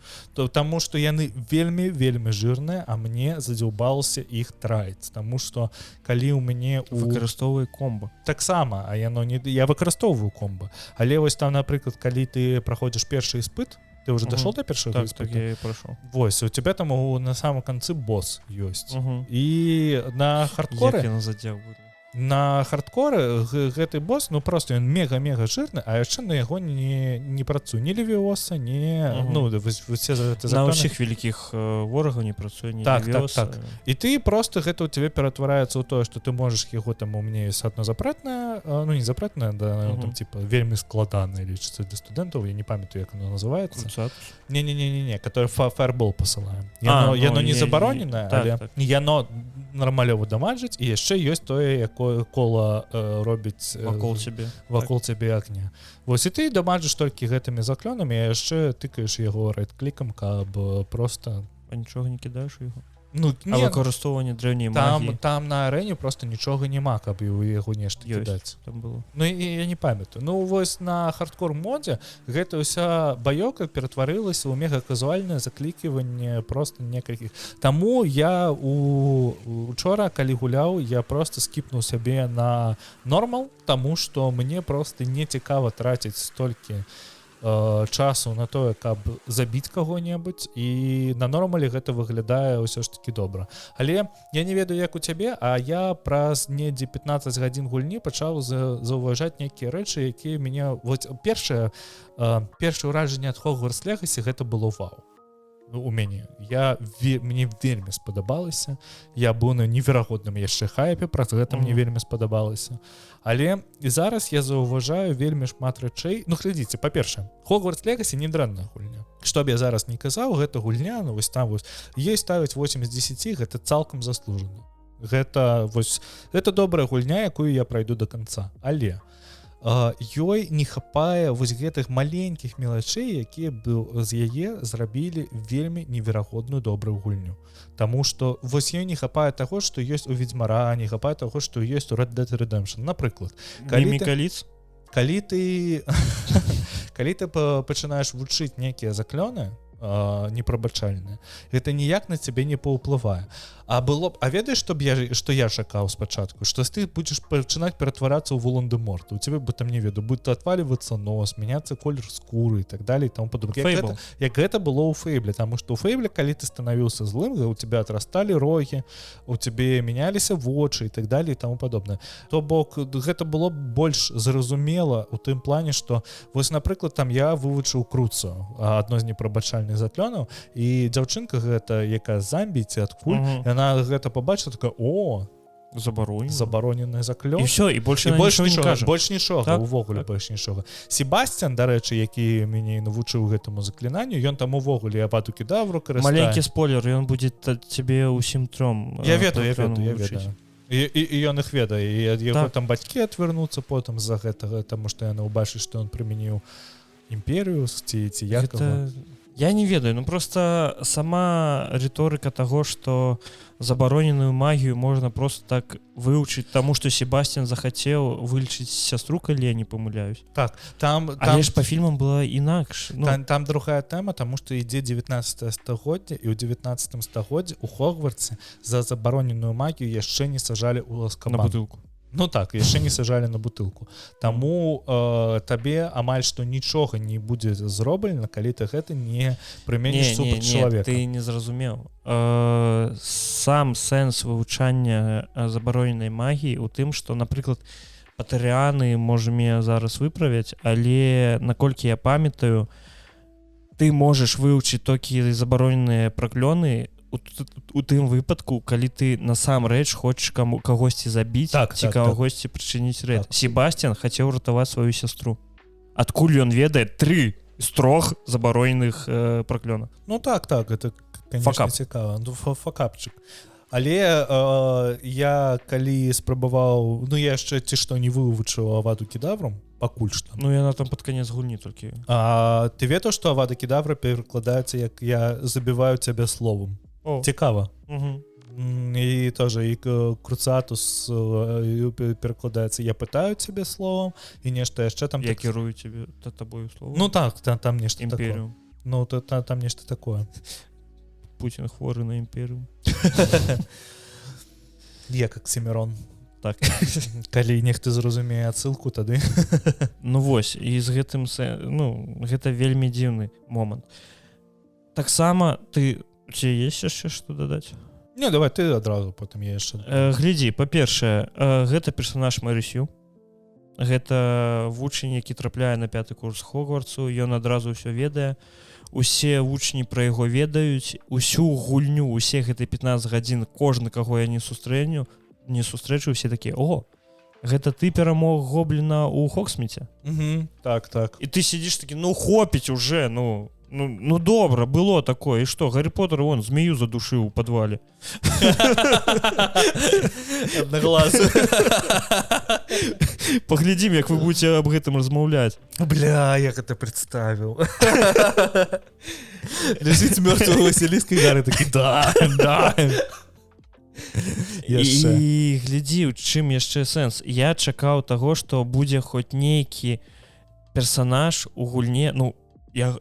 Speaker 1: Таму што яны вельмі жирныя, а мне задзяўбалася іх траіць. Таму што калі ў мяне
Speaker 2: выкарыстоўвае комбо.
Speaker 1: Таксама, а яно не я выкарыстоўваю комбо. Але вось там, напрыклад, калі ты праходзіш першы іспыт, ты уже дошел до першага
Speaker 2: іспыта? Так, я і прайшоў.
Speaker 1: Вось, у тебя там на самом канцы босс ёсць. І на хардкоры...
Speaker 2: Як яно задзяў будзе?
Speaker 1: На хардкоры гэты босс, ну просто ён мега жирны, а яшчэ на яго не працуе ні левіоса, ні ну все
Speaker 2: на ўсіх вялікіх ворагаў не працуе ні левіоса.
Speaker 1: Так. І ты просто гэта у тебе ператвараецца ў тое, што ты можаш яго там у мне есть одно запретнае, ну не запретнае, да, там типа вельмі складанае лічыцца для студэнтаў, я не памятаю, як оно называецца. Не, которое фаербол пасылаем. Яно не забароненае, але яно нармалёва дамажыць, і яшчэ ёсць тое, якое кола робіць вакол цябе агня. Вось і ты дамажыш толькі гэтымі заклёнамі, а яшчэ тыкаеш яго рэйд-клікам, каб просто...
Speaker 2: А нічога не кідаеш у яго?
Speaker 1: Ну,
Speaker 2: а выкарыстоўванне дрэўняй магіі?
Speaker 1: Там на арэне просто нічога няма, каб у яго нешта кідаць.
Speaker 2: Там было.
Speaker 1: Ну, я не памятаю. Ну, вось на хардкор-модзе гэта ўся баёўка ператварылася ў мега-казуальнае закліківанне просто некалькіх. Таму я учора, калі гуляў, я просто скіпнуў сябе на нормал, таму што мне просто не цікава траціць столькі часу на тое, каб забіць каго-небудзь, і на нормале гэта выглядае ўсё ж таки добра. Але я не ведаю, як у цябе, а я праз недзе 15 гадзін гульні пачаў заўважаць нейкія рэчы, якія мяне... Першае ўражанне ад Hogwarts Legacy гэта было вау. У мяне. Мне вельмі спадабалася. Я быў на неверагодным яшчэ хайпе, праз гэта мне вельмі спадабалася. Але і зараз я заўважаю вельмі шмат рэчэй. Ну, глядзіце, па-першае, Hogwarts Legacy не дрэнная гульня. Што б я зараз не казаў, гэта гульня, ну вось там вось, ёй ставіць 8 з 10, гэта цалкам заслужана. Гэта добрая гульня, якую я прайду до канца. Але ёй не хапае вось гэтых маленькіх мелачэй, якія з яе зрабілі вельмі неверагодную добрую гульню. Таму што вось ёй не хапае таго, што ёсць у Ведзьмара, не хапае таго, што ёсць у Red Dead Redemption. Напрыклад, калі ты пачынаеш вучыць нейкія заклёны, непрабачальныя. Гэта ніяк на цябе не паўплывае. А ведаеш, што я чакаў спачатку, што ты будзеш пачынаць ператварацца ў Волан-де-Морт, у цябе бы там не ведаю, будет отваливацца нос, мяняцца колер скуры і так далее, тому падобна. Як гэта было ў Фейбле, таму што ў Фейбле, калі ты станавіўся злым, у тебя отрасталі рогі, у цябе мяняліся вочы і так далее, тому падобна. То бок гэта было больш зразумела у тым плане, што вось, напрыклад, там я вывучыў Круцо, адно з непрабачальных заклёнаў, і дзяўчынка гэта, якая з Замбіі ці адкуль, яна гэта побачыла, такая: о, забаронены заклён.
Speaker 2: І все, і больш
Speaker 1: нічога,
Speaker 2: так?
Speaker 1: Увогуле больш нічога. Себасцян, дарэчы, які мяне навучыў гэтаму заклінанню, ён там увогуле Аваду Кедавру карыстае.
Speaker 2: Маленькі спойлер, ён будзе цябе ўсім тром.
Speaker 1: Я ведаю. І ён іх ведае, і ад яго там бацькі адвярнуцца потым з-за гэтага, таму што яна ўбачыць, што ён прымяніў імперыю ці якага.
Speaker 2: Я не ведаю, ну просто сама рыторыка таго, што забароненую магію можна просто так вывучыць, таму што Себасцян захацеў вылечыць сястру, калі я не памыляюсь.
Speaker 1: Так, там
Speaker 2: але ж па фільмам была інакш.
Speaker 1: Там другая тэма, таму што ідзе 19 стагоддзе, і ў 19 стагоддзе у Хогвартсе за забароненую магію яшчэ не сажалі ў Азкабан.
Speaker 2: На бутылку.
Speaker 1: Ну так, яшчэ не сажалі на бутылку. Таму табе амаль што нічога не будзе зроблена, калі ты гэта не прыменіш супраць чалавека.
Speaker 2: Ты не зразумеў. Сам сэнс вывучання забароненай магіі у тым, што, напрыклад, патарыяны, можа, мяне зараз выправяць, але, наколькі я памятаю, ты можаш вывучыць толькі забароненыя праклёны у тым выпадку, калі ты насамрэч хочаш кагосьці забіць, ці кагосьці прычыніць рэд. Себасцян хацеў ратаваць сваю сястру. Адкуль ён ведае 3 з 3 забароненых праклёнаў?
Speaker 1: Ну так, гэта, конечно, цікава. Факапчык. Але я калі спрабаваў, ну я яшчэ ці што не вывучыў Аваду Кедавру, пакуль што.
Speaker 2: Ну яна там пад канец гульні толькі.
Speaker 1: Ты ведаў, што Авада Кедавра перакладаецца як «я забіваю цябе словом». Цікава. І тоже і Круцатус перакладаецца «я пытаю цябе словом», і нешта яшчэ там.
Speaker 2: Я кірую цябе табою словом.
Speaker 1: Ну так, там нешта такое.
Speaker 2: Імперію.
Speaker 1: Ну там нешта такое.
Speaker 2: Путін хворы на імперію.
Speaker 1: Я как Семирон.
Speaker 2: Так.
Speaker 1: Калі нехта зразумее адсылку, тады.
Speaker 2: Ну вось, і з гэтым, ну, гэта вельмі дзіўны момант. Таксама ты... Ці есть яшчэ што дадаць?
Speaker 1: Не, давай ты адразу, потым я яшчэ.
Speaker 2: Глядзі, па-першае, гэта персанаж Мэры Сью. Гэта вучань, які трапляе на 5-й курс Хогвартсу, ён адразу ўсё ведае. Усе вучні пра яго ведаюць, усю гульню, усе гэтыя 15 гадзін, кожны, каго я не сустрэчу, усе такія: о, гэта ты перамог гобліна ў Хоксміце?
Speaker 1: Так.
Speaker 2: І ты сидзіш такі: ну хопіць уже, ну добра, было такое. І што, Гаррі Поттер, вон, змею задушыў у падвале.
Speaker 1: Аднагласу.
Speaker 2: Паглядзім, як вы будете аб гэтым размаўляць.
Speaker 1: Бля, як гэта представіў. Ляжыць мёртвага Васіліска, і Гаррі такі: да.
Speaker 2: І глядзі, у чым яшчэ сэнс. Я чакаў таго, што будзе хоць нейкі персанаж у гульне, ну, я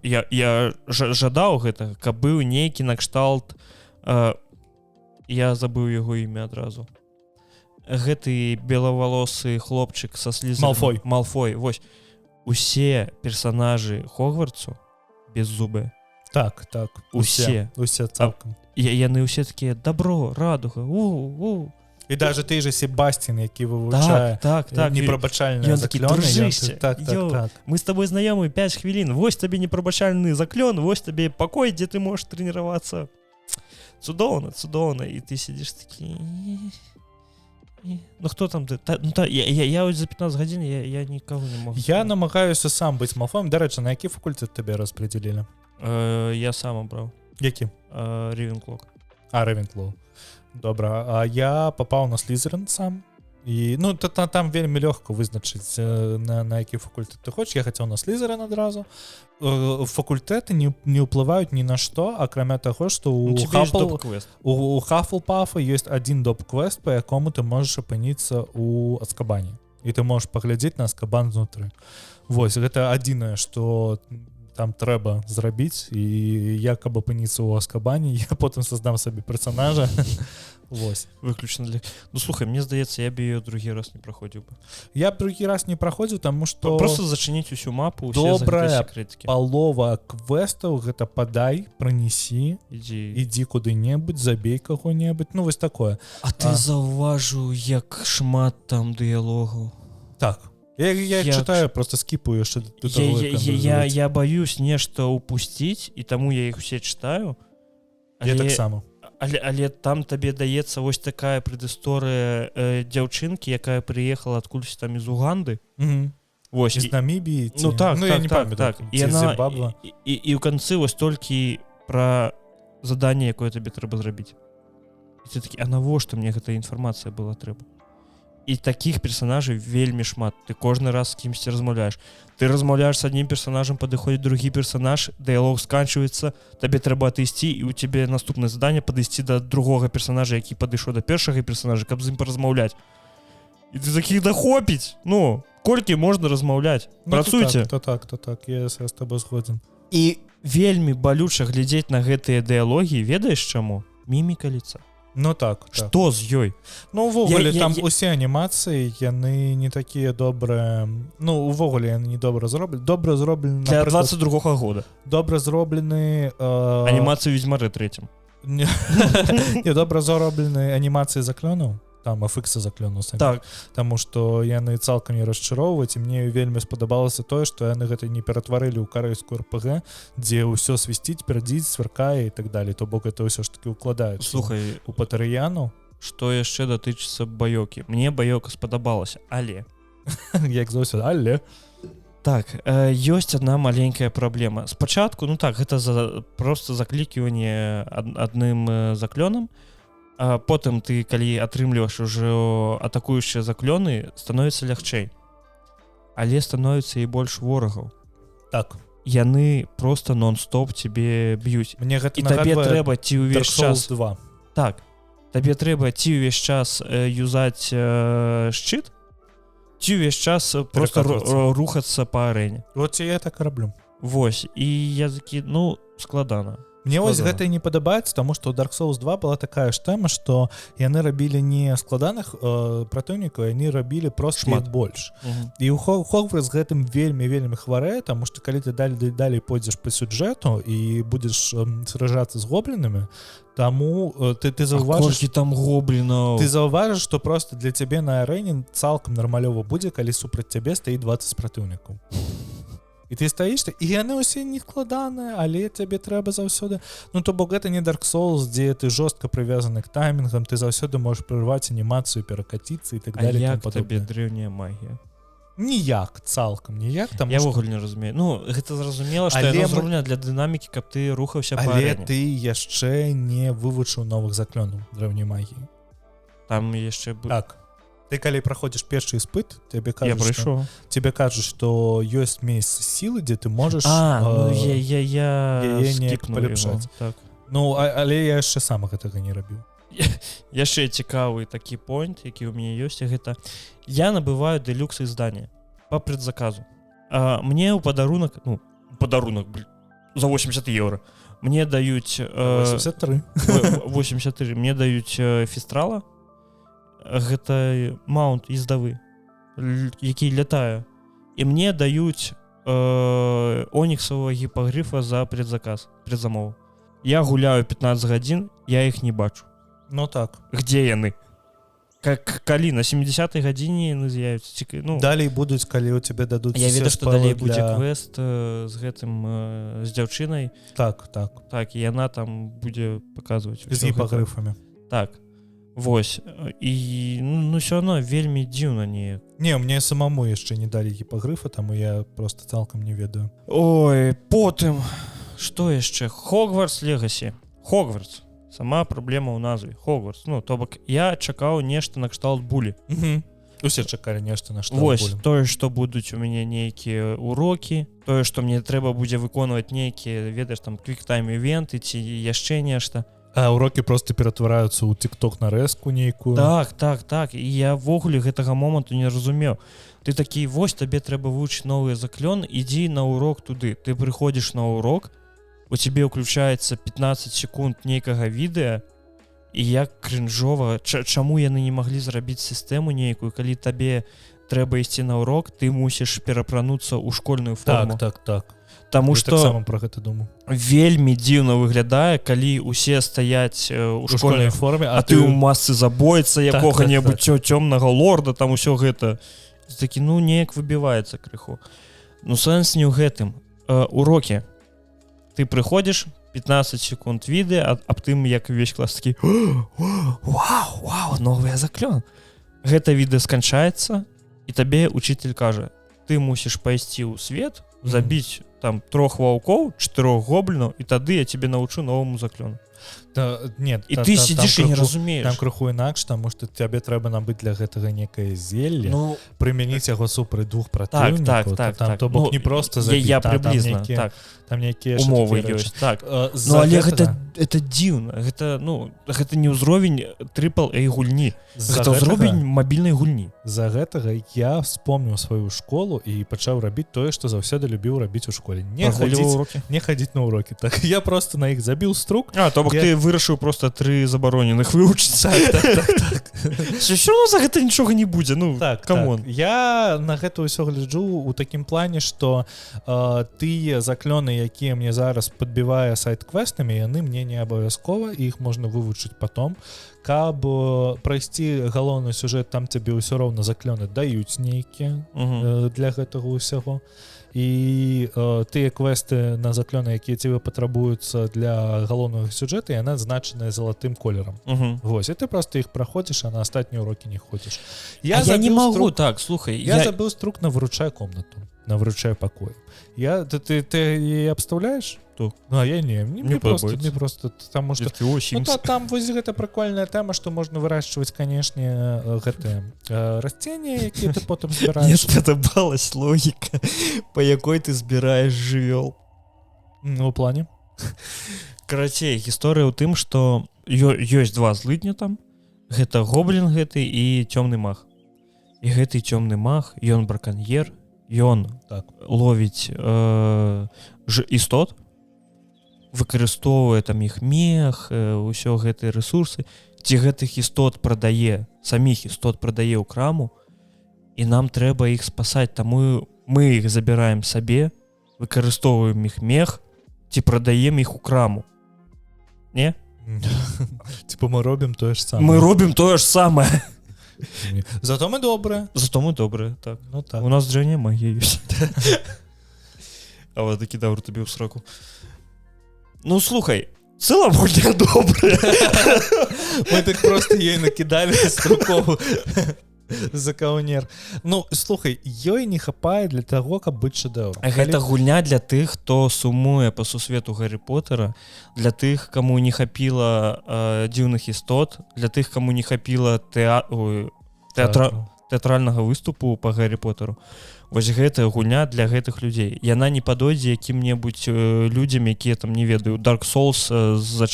Speaker 2: жадаў гэтага, каб быў нейкі накшталт, я забыў яго імя адразу. Гэты белавалосы хлопчык са Слізерина. Малфой. Вось. Усе персанажы Хогвартсу беззубыя.
Speaker 1: Так. Усе цалкам.
Speaker 2: Яны ўсе такія: добро, радуга,
Speaker 1: І даже той же Себасцян, які вивучає непробачальне закльони.
Speaker 2: Дружище, мы с тобой знайомы 5 хвилин, вось тобі непробачальний закльон, вось тобі покой, де ти можеш тренуватися. Цудовно. І ти сидиш такий... Ну хто там? Я ось за 15 годин я нікого не можу.
Speaker 1: Я намагаюся сам бути Малфоєм. До речі, на який факультет тебе розподілили?
Speaker 2: Я сам обрав.
Speaker 1: Які?
Speaker 2: Рівенклоу.
Speaker 1: Рівенклоу. Добре, а я попав на Слізерин сам. І, ну, там вельми легко визначить, на який факультет ти хочеш. Я хотів на Слізерин одразу. Факультети не впливають ні на що, окрім того, що у Хафлпафа є один доп-квест, по якому ти можеш опинитися у Азкабані. І ти можеш поглядіти на Азкабан знутри. Вось, гэта адзінае, што там трэба зрабіць і як аб апыніцца ў Аскабане, я потым создам сабе персонажа. Вось.
Speaker 2: Выключна для... Ну, слухай, мне здаецца, я б ее другі раз не праходзіў бы.
Speaker 1: Я б другі раз не праходзіў, таму што...
Speaker 2: Просто зачыніць усю мапу,
Speaker 1: усе
Speaker 2: добрая секретики.
Speaker 1: Палова квестаў, гэта падай, прынесі, ідзі куды-небудзь, забей каго-небудзь, ну, вось такое.
Speaker 2: А ты заўважыў, як шмат там дыялогаў.
Speaker 1: Так. Я читаю, просто скіпаю яшчэ.
Speaker 2: Я баюсь нешта упусціць, і таму я іх усе читаю.
Speaker 1: Я таксама.
Speaker 2: Але там табе даецца вось такая прэдысторыя дзяўчынкі, якая прыехала адкульсь там з Уганды.
Speaker 1: Вось. З Намібіі.
Speaker 2: Ну так,
Speaker 1: я не памятаю.
Speaker 2: І ў канцы вось толькі пра заданне, якое табе трэба зрабіць. І ты такі, а навошта мне гэтая інфармацыя была трэба? І такіх персонажаў вельмі шмат. Ты кожны раз з кімсьці размаўляеш. Ты размаўляеш з аднім персонажам, падыходзіць другі персонаж, дыялог сканчваецца, табе трэба адысці, і у цябе наступнае заданне падысці да другога персонажа, які падышоў да першага персонажа, каб з ім паразмаўляць. І ты такіх дахопіць. Ну, колькі можна размаўляць? Працуйце.
Speaker 1: То так, я з табой згодзін.
Speaker 2: І вельмі балюча глядзець на гэтыя дыялогі, ведаеш чаму? Міміка лица.
Speaker 1: Ну так.
Speaker 2: Што з ёй?
Speaker 1: Ну, увогуле, там усе анімацыі, яны не такія добрыя... Ну, увогуле, яны не добра зроблены. Добра зроблены...
Speaker 2: Для 22-го года.
Speaker 1: Добра зроблены...
Speaker 2: Анімацыі Ведьмары 3.
Speaker 1: Не, добра зроблены анімацыі заклёнаў. Там афіксы заклёнаў самі.
Speaker 2: Так.
Speaker 1: Таму што яны цалкам не расчароўваюць, і мне вельмі спадабалася тое, што яны гэта не ператварылі ў карэйскую РПГ, дзе ўсё свісціць, пердзіць, сверкае і так далее. То бок это ўсё ж такі ўкладаюць.
Speaker 2: Слухай,
Speaker 1: у Патарыяну.
Speaker 2: Што яшчэ датычыцца баёкі? Мне баёка спадабалася, але...
Speaker 1: Як заўсёды, але...
Speaker 2: Так, ёсць адна маленькая праблема. Спачатку, ну так, гэта просто закліківанне адным заклёнам. А потым ты, калі атрымліваеш ужо атакуючыя заклёны, становіцца лягчэй. Але становіцца і больш ворагаў.
Speaker 1: Так.
Speaker 2: Яны просто нон-стоп тебе б'юць.
Speaker 1: Мне гэта
Speaker 2: і табе трэба ці ўвесь час...
Speaker 1: 2.
Speaker 2: Так. Табе трэба ці ўвесь час юзаць шчыт, ці ўвесь час просто рухацца па арэне.
Speaker 1: Вот я так раблю.
Speaker 2: Вось. І я такі, ну, складана.
Speaker 1: Мне вось гэта і не падабаецца, таму што ў Dark Souls 2 была такая ж тэма, што яны рабілі не складаных праціўнікаў, яны рабілі проста шмат больш. І ў Хогвартс з гэтым вельмі хварэе, таму што калі ты далей пойдзеш па сюжэту і будзеш сражацца з гоблінамі, таму ты заўважыш...
Speaker 2: Колькі там гоблінаў?
Speaker 1: Ты заўважыш, што проста для цябе на арэне цалкам нармалёва будзе, калі супраць цябе стаіць 20 праціўнікаў. І ты стаіш, і яны ўсе не складаныя, але цябе трэба заўсёды... Ну, то бок гэта не Dark Souls, дзе ты жорстка прывязаны к таймінгам, ты заўсёды можаш прырваць анімацыю, перакаціцца і так далее.
Speaker 2: А як табе дрэўняя магія?
Speaker 1: Ніяк, цалкам ніяк.
Speaker 2: Я ўвогуле не разумею. Ну, гэта зразумела, што яна зроблена для дынамікі, каб ты рухаўся па арэне.
Speaker 1: Але ты яшчэ не вывучыў новых заклёнаў дрэўняй магіі.
Speaker 2: Там яшчэ...
Speaker 1: Так. Ты калі праходзіш першы іспыт, тебе кажуць, што ёсць месца сілы, дзе ты можаш
Speaker 2: я
Speaker 1: неяк палепшаць.
Speaker 2: Так.
Speaker 1: Ну, але я яшчэ сам гэтага не рабіў.
Speaker 2: Яшчэ цікавы такі пойнт, які ў мяне ёсць, гэта я набываю дэлюкс издание по предзаказу. Мне ў падарунак, за 80 евро мне даюць 83 мне даюць фестрала. Гэта маунт ездавы, які лятае, і мне даюць оніксавага гіпагрыфа за предзамову. Я гуляю 15 гадзін, я іх не бачу.
Speaker 1: Ну так.
Speaker 2: Где яны? Калі на 70-й гадзіне яны з'явяцца?
Speaker 1: Далей будуць, калі ў цябе дадуць.
Speaker 2: Я ведаю, што далей будзе квест з гэтым, з дзяўчынай.
Speaker 1: Так.
Speaker 2: Так, і яна там будзе паказваць.
Speaker 1: З гіпагрыфамі.
Speaker 2: Так. Вось, і ну все равно вельмі дзіўна неяк.
Speaker 1: Не, мне самому яшчэ не далі гіпагрыфа, таму я просто цалкам не ведаю.
Speaker 2: Ой, потым што яшчэ? Хогвартс Легасі. Хогвартс. Сама праблема ў назве. Хогвартс. Ну, то бок я чакаў нешта накшталт Булі.
Speaker 1: Усе чакалі нешта на шталт
Speaker 2: Булі. Вось, тое, што будуць у мяне нейкія урокі, тое, што мне трэба будзе выконваць нейкія, ведаеш, там, квік-тайм івенты ці яшчэ нешта.
Speaker 1: А урокі просто ператвараюцца ў тик-ток нарэзку нейкую.
Speaker 2: Так. І я ввогуле гэтага моманту не разумеў. Ты такі, вось табе трэба вывучыць новы заклён, ідзі на урок туды. Ты прыходзіш на урок, у цябе ўключаецца 15 секунд нейкага відэа, і як крынжова, чаму яны не маглі зрабіць сістэму нейкую, калі табе трэба ісці на урок, ты мусіш перапрануцца ў школьную форму.
Speaker 1: Так.
Speaker 2: Таму
Speaker 1: Я
Speaker 2: што
Speaker 1: таксама пра гэта думаю.
Speaker 2: Вельмі дзіўна выглядае, калі усе стаяць у школьнай
Speaker 1: форме,
Speaker 2: а ты ў масцы забойца якога-небудзь цёмнага лорда, там усё гэта. Такі, ну, неяк выбіваецца крыху. Ну, сэнс не ў гэтым. Урокі. Ты прыходзіш, 15 секунд відэа, аб тым, як увесь клас такі, вау, новы заклён. Гэта відэа сканчаецца, і табе учитель кажа, ты мусіш пайсці ў свет, забіць там 3 ваўкоў, 4 гоблінаў, і тады я тебе навучу новаму заклёну.
Speaker 1: Нет,
Speaker 2: і ты сидзіш і не разумееш.
Speaker 1: Там крыху інакш, таму што тебе трэба набыць для гэтага некае зелле, прымяніць яго супраць 2 праціўнікаў.
Speaker 2: Так.
Speaker 1: То бок не проста забіць,
Speaker 2: я прыблізна,
Speaker 1: там нейкія
Speaker 2: умовы ёсць. Так. Ну, але гэта дзіўна. Гэта не ўзровень AAA гульні. Гэта ўзровень мабільнай гульні.
Speaker 1: За гэтага я вспомніў сваю школу і пачаў рабіць тое, што заўсёды любіў рабіць у школе. Не хадзіць на урокі. Так, я просто на іх забіў струк.
Speaker 2: То бок ты вырашыў просто 3 забароненых вывучыць.
Speaker 1: Так.
Speaker 2: Що за гэта нічога не будзе? Ну, камон.
Speaker 1: Я на гэта ўсё гляджу ў такім плане, што тыя заклёны, якія мне зараз падбівае сайт-квестамі, яны мне не абавязкова, іх можна вывучыць потом. Каб прайсці галоўны сюжэт, там цябе ўсё роўна заклёны даюць нейкія для гэтага ўсяго. І тыя квесты на заклёны, якія цябе патрабуюцца для галоўнага сюжэта, яны адзначаныя залатым колерам. Вось, і ты просто іх праходзіш, а на астатнія урокі не ходзіш.
Speaker 2: Я не магу, так, слухай.
Speaker 1: Я забыў струк на выручай комнату, на выручай пакой. Ты абстаўляеш? А я не просто, таму што там вось гэта прикольная тэма, што можна выращваць, канешне, гэтыя расценні, якія ты потым збіраеш.
Speaker 2: Мне спадабалась логіка, па якой ты збіраеш жывёл.
Speaker 1: Ну, у плане.
Speaker 2: Карацей, гісторыя ў тым, што ёсць 2 злыдня там. Гэта гоблін гэты і цёмны маг. І гэты цёмны маг, ён браканьер, ён ловіць істот, выкарыстоўвае там іх мех, ўсё гэтыя рэсурсы, ці гэтых істот прадае, саміх істот прадае ў краму, і нам трэба іх спасаць, таму мы іх забіраем сабе, выкарыстоўваем іх мех, ці прадаем іх у краму. Не?
Speaker 1: Типа мы робім тое ж самае.
Speaker 2: Мы робім тое ж самае.
Speaker 1: Зато мы добрыя.
Speaker 2: Так.
Speaker 1: Ну, так.
Speaker 2: У нас джэне магія ёсць. А вот такі даўр табе ў сраку. Ну, слухай, цэлым гульня добрая.
Speaker 1: Мы так просто ей накидали струкову за каўнер. Ну, слухай, ёй не хапае для таго, каб быць шэдэўрам.
Speaker 2: Гэта гульня для тых, хто сумуе па сусвету Гаррі Поттера, для тых, каму не хапіла дзіўных істот, для тых, каму не хапіла тэатральнага выступу па Гаррі Поттеру. Вось гэтая гульня для гэтых людзей. Яна не падойдзе якім-небудзь людзям, якія там не ведаю, Dark Souls з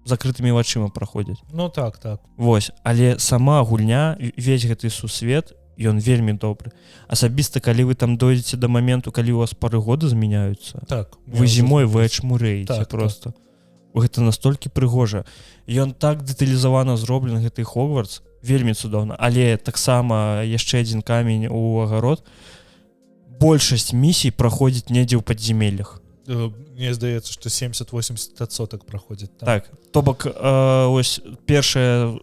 Speaker 2: закрытымі вачыма праходзяць.
Speaker 1: Ну так.
Speaker 2: Вось, але сама гульня, увесь гэты сусвет, ён вельмі добры. Асабіста, калі вы там дойдзеце да моменту, калі у вас пары года змяняюцца, вы зімой вы ачмурэеце просто. Гэта настолькі прыгожа. Ён так дэталізавана зроблены, гэты Хогвартс, вельмі цудоўна, але таксама яшчэ адзін камень у агарод. Большасць місій праходзіць недзе ў падземеллях.
Speaker 1: Мне здаецца, што 70-80% праходзіць.
Speaker 2: Так, то бок ось першая,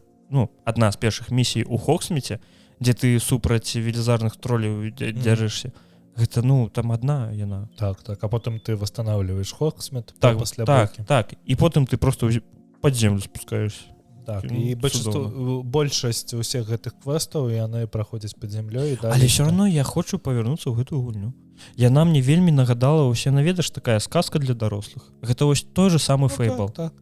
Speaker 2: адна з першых місій у Хогсміце, дзе ты супраць велізарных тролляў дзяржышся. Гэта, там адна яна.
Speaker 1: Так, а потым ты восстанавливаешь Хогсміт
Speaker 2: пасля бойкі. Так, і потым ты просто пад землю спускаешься.
Speaker 1: Так, і большасць усіх гэтых квестаў яны праходзяць пад зямлёй.
Speaker 2: Але ўсё равно я хочу павярнуцца ў гэтую гульню. Яна мне вельмі нагадала ўсе наведаш такая сказка для дарослых. Гэта вось той же самы Fable.
Speaker 1: Так.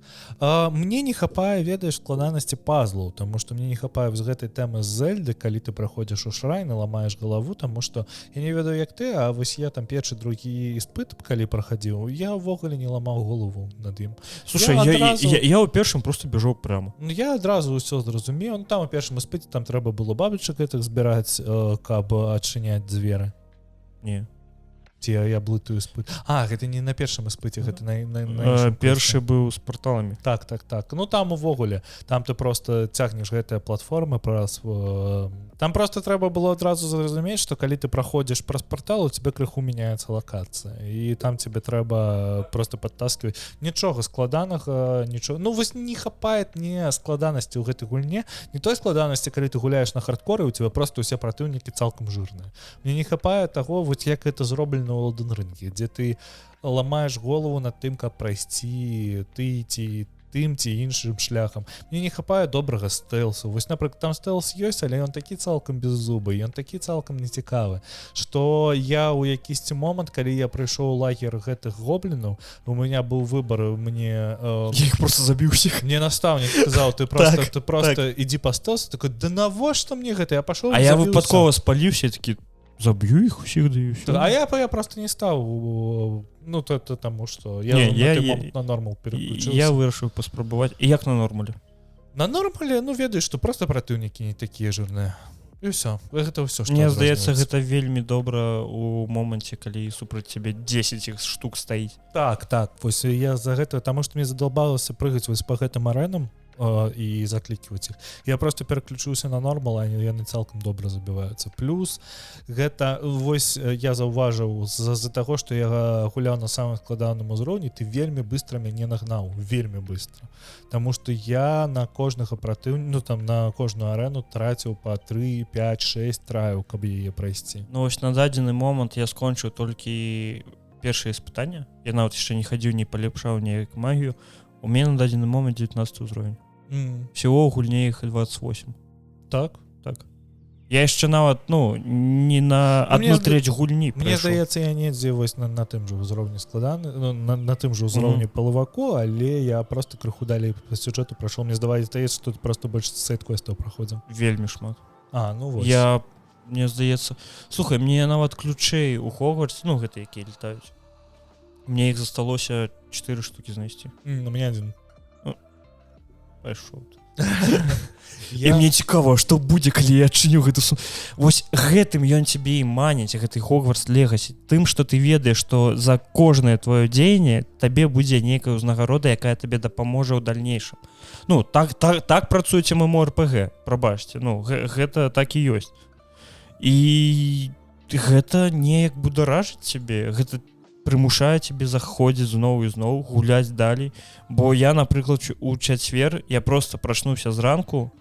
Speaker 1: Мне не хапае, ведаеш, складанасці пазлаў, таму што мне не хапае з гэтай тэмы з Зельды, калі ты праходзіш у шрайн і ламаеш галаву, таму што я не ведаю як ты, а вось я там першы другі іспыт калі прахадзіў, я ўвогуле не ламаў голову над ім.
Speaker 2: Слушай, я ў першым просто бежаў прямо.
Speaker 1: Я адразу ўсё зразумеў. Там у першым іспыце там трэба было бабачак гэтых збіраць, каб адчыняць дзверы.
Speaker 2: Не.
Speaker 1: Ці я блытаю іспыт. Гэта не на першым іспыце, гэта
Speaker 2: першы быў з парталамі.
Speaker 1: Так. Ну там увогуле, там ты просто цягнеш гэтыя платформы праз... Там просто трэба было адразу зразумець, што калі ты праходзіш праз партал, у тебе крыху мяняецца лакацыя. І там тебе трэба просто падтаскиваць. Нічога складанага, нічога... Ну, вось не хапае не складанасці ў гэтай гульне, не той складанасці, калі ты гуляеш на хардкоры, у тебе просто ўсе праціўнікі цалкам жирныя. Мне не хапае таго, вот як это зроблена ў Elden Ring, дзе ты ламаеш голову над тым, каб прайсці ты ці тым ці іншым шляхам. Мне не хапае добрага стэлсу. Вось, напрыклад, там стэлс ёсць, але ён такі цалкам без зубы, ён такі цалкам нецікавы, што я ў якісьці момант, калі я прыйшоў у лагер гэтых гоблінаў, у мяне быў выбар, мне...
Speaker 2: Я іх просто забіў усіх.
Speaker 1: Мне настаўнік сказаў, ты просто ідзі па стэлсу, такой, да навошта мне гэта? Я пашоў і
Speaker 2: забіўся. А я выпадкова спаліўся, такі, заб'ю іх усіх, да і ўсё.
Speaker 1: А я просто не стаў... Ну, то таму, што я на нормал переключыўся.
Speaker 2: Я вырашыў паспрабаваць. І як на нормале?
Speaker 1: На нормале, ну, ведаеш, што просто праціўнікі не такія жирныя. І ўсё. Гэта ўсё, што...
Speaker 2: Мне здаецца, гэта вельмі добра у моманце, калі супраць цябе 10 іх штук стаіць.
Speaker 1: Так. Вось я за гэта, таму што мне задалбалася прыгаць вось па гэтым арэнам і закліківаць іх. Я просто пераключыўся на нормал, а яны цалкам добра забіваюцца. Плюс гэта, вось я заўважыў з-за таго, што я гуляў на самым складаным узроўні, ты вельмі быстра мяне нагнаў, вельмі быстра. Таму што я на кожнага праціўніка, ну там на кожную арэну траціў па 3, 5, 6 траяў, каб яе прайсці.
Speaker 2: Ну вось на дадзены момант я скончыў толькі першае іспытанне. Я нават яшчэ не хадзіў, не палепшаў ніяк магію. У мяне на дадзены момант 19 ўзровень. Всего у гульне іх 28.
Speaker 1: Так.
Speaker 2: Я яшчэ нават, не на одну трэць гульні
Speaker 1: прайшоў. Мне здаецца, я недзе вось на тым жа ўзроўні складаны, на тым жа ўзроўні палаваку, але я просто крыху далей па сюжэту прайшоў. Мне здаецца, што тут просто больш сайд-квестаў праходзіў.
Speaker 2: Вельмі шмат.
Speaker 1: Ну вось.
Speaker 2: Мне здаецца... Слухай, мне нават ключэй у Хогвартсе, гэта якія летаюць. Мне іх засталося 4 штукі знайсці.
Speaker 1: У мяне 1.
Speaker 2: Пайшоў. І мне цікава, што будзе, калі я адчыню гэту сумку. Вось гэтым ён цябе і маніць, гэты Хогвартс Легасі, тым, што ты ведаеш, што за кожнае твоё дзеянне табе будзе нейкая ўзнагарода, якая табе дапаможа ў дальнейшым. Так працуеце MMORPG, прабачце, гэта так і ёсць. І гэта неяк бударажыць цябе, гэта прымушае цябе заходзіць зноў і зноў, гуляць далей. Бо я, напрыклад, у чацвер я просто прачнуўся зранку,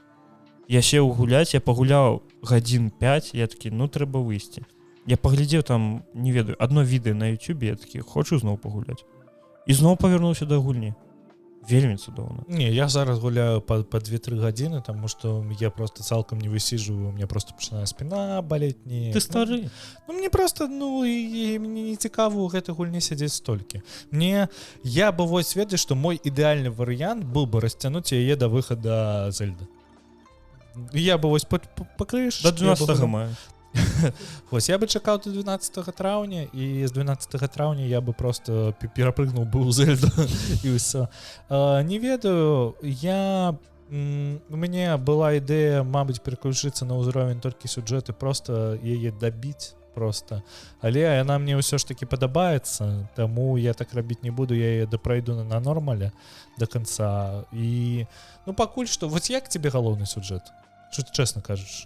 Speaker 2: я сеў гуляць, я пагуляў гадзін 5, я такі, трэба выйсці. Я паглядзеў там, не ведаю, одно відэо на YouTube, я такі, хочу зноў пагуляць. І зноў павярнуўся да гульні. Вельмі цудоўна.
Speaker 1: Не, я зараз гуляю па 2-3 гадзіны, таму што я просто цалкам не высіжу, у меня просто пачынае спіна балець.
Speaker 2: Ты стары.
Speaker 1: Мне просто, і мне не цікава ў гэтай гульні сядзець столькі. Я бы вось ведаю, што мой ідэальны варыянт быў бы расцянуць яе да выхада Зельды. Я бы вось пакрыш...
Speaker 2: До 12 мая.
Speaker 1: Вось я бы чакаў до 12 траўня, і з 12 траўня я бы просто перапрыгнуў бы ў Зельду і ўсё. Не ведаю, у мяне была ідэя, мабыць, пераключыцца на ўзровень толькі сюжэты, просто яе дабіць просто. Але яна мне ўсё ж таки падабаецца, таму я так рабіць не буду, я яе дапрайду на нормале до конца. І пакуль што, вось як тебе галоўны сюжэт? Што ты чэсна кажаш?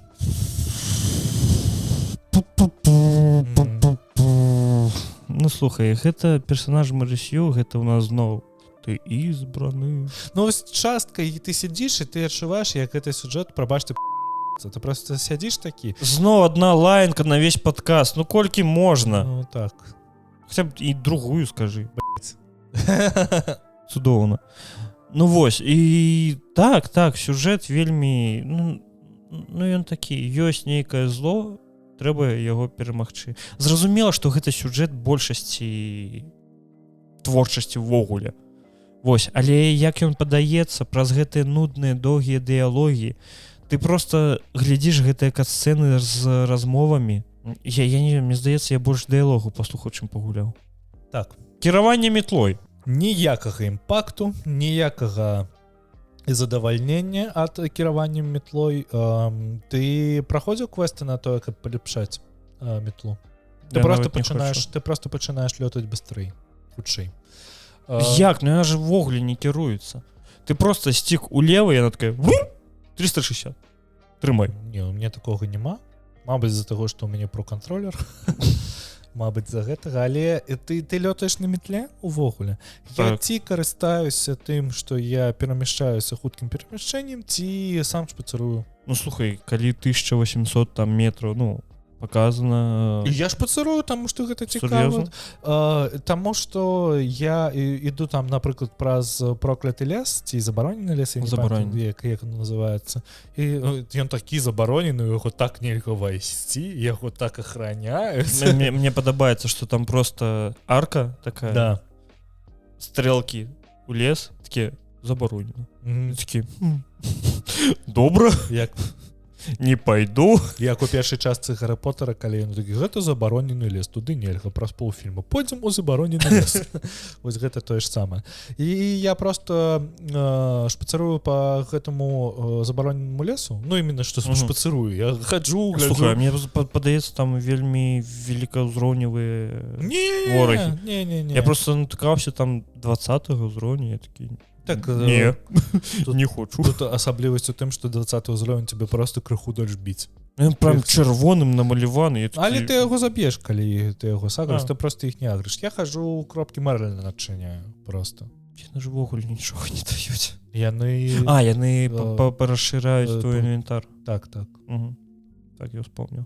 Speaker 2: Слухай, гэта персонаж Марысю, гэта у нас зноў ты избраны.
Speaker 1: Вось частка, і ты сядзіш, і ты адчуваеш, як гэты сюжэт, прабачце, ты просто сядзіш такі.
Speaker 2: Зноў одна лайнка на весь падкаст, колькі можна?
Speaker 1: Так.
Speaker 2: Хаця б і другую скажы. Цудоўна. Вось, і так, сюжэт вельмі, ён такі, ёсць нейкае зло, трэба яго перамагчы. Зразумела, што гэта сюжэт большасці творчасці ўвогуле. Вось, але як ён падаецца праз гэтыя нудныя доўгія дыялогі, ты просто глядзіш гэтыя кат-сцэны з размовамі. Я не, мне здаецца, я больш дыялогу паслухаў, чым пагуляў.
Speaker 1: Так.
Speaker 2: Кіраванне метлой.
Speaker 1: Ніякага імпакту, ніякага задавальнення ад кіравання метлой. Ты праходзіў квесты на тое, каб палепшаць метлу? Ты просто пачынаеш лётаць быстрэй, хутчэй.
Speaker 2: Як? Ну яна ж ввогуле не кіруецца. Ты просто сцік улева, яна такая 360. Трымай.
Speaker 1: Не, у мяне такога няма. Мабыць, з-за таго, што ў мяне про-кантролер. Мабыць, за гэтага. Але ты лётаеш на метле увогуле. Я ці карыстаюся тым, што я перамяшчаюся хуткім перамяшчэннем, ці сам шпацырую.
Speaker 2: Ну, слухай, калі 1800 там метраў, ну, показано...
Speaker 1: Я шпацырую, таму што гэта цікава. Таму што я іду там, напрыклад, праз прокляты лес, ці забаронены лес, я не памятаю, як ён называецца. І ён такі забаронены, яго так нельга вайсці, яго так ахраняюць.
Speaker 2: Мне падабаецца, што там просто арка такая.
Speaker 1: Да.
Speaker 2: Стрэлкі у лес, такі забаронены. Такі, добра.
Speaker 1: Як...
Speaker 2: Не пайду.
Speaker 1: Як у першай частцы Гаррі Поттера, калі ён такі, гэта забаронены лес, туды нельга, праз паўфільма. Пойдзем у забаронены лес. Вось гэта тое ж самае. І я просто шпацырую па гэтаму забароненому лесу. Ну, іменно, што шпацырую. Я хаджу, гляджу.
Speaker 2: Слухай, мне падаецца, там вельмі великаўзроўневыя ворагі.
Speaker 1: Не.
Speaker 2: Я просто натыкаўся там 20-го ўзроўня, я такі...
Speaker 1: Так,
Speaker 2: не, не хочу.
Speaker 1: Тут асаблівасць у тым, што 20 ўзровень тебе просто крыху дальш біць.
Speaker 2: Ён прям чырвоным намаляваны.
Speaker 1: Але ты яго заб'еш, калі ты яго саграш, ты просто іх не агрыш. Я хожу у кропкі Мерліна начыняю просто.
Speaker 2: Яны ж ввогуле нічога не даюць.
Speaker 1: Яны
Speaker 2: парашыраюць твой інвентар.
Speaker 1: Так.
Speaker 2: Так, я вспомнил.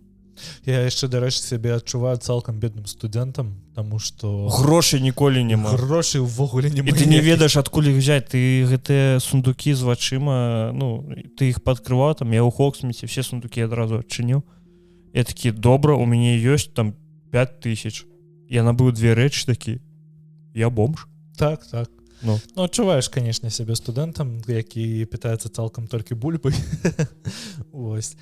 Speaker 1: Я яшчэ, дарэчы, сябе адчуваю цалкам бедным студэнтам, таму што...
Speaker 2: Грошай ніколі няма.
Speaker 1: Грошай увогуле няма.
Speaker 2: І ты не ведаеш, адкуль іх взяць. Ты гэтыя сундукі з вачыма, ну, ты іх падкрываў, там, я ў Хоксміце все сундукі адразу адчыніў. Я такі, добра, у мяне ёсць там 5000. Я набыў 2 рэчы такі. Я бомж.
Speaker 1: Так. Ну, адчуваеш, канешне, сябе студэнтам, які пытаецца цалкам толькі бульбай. Вось.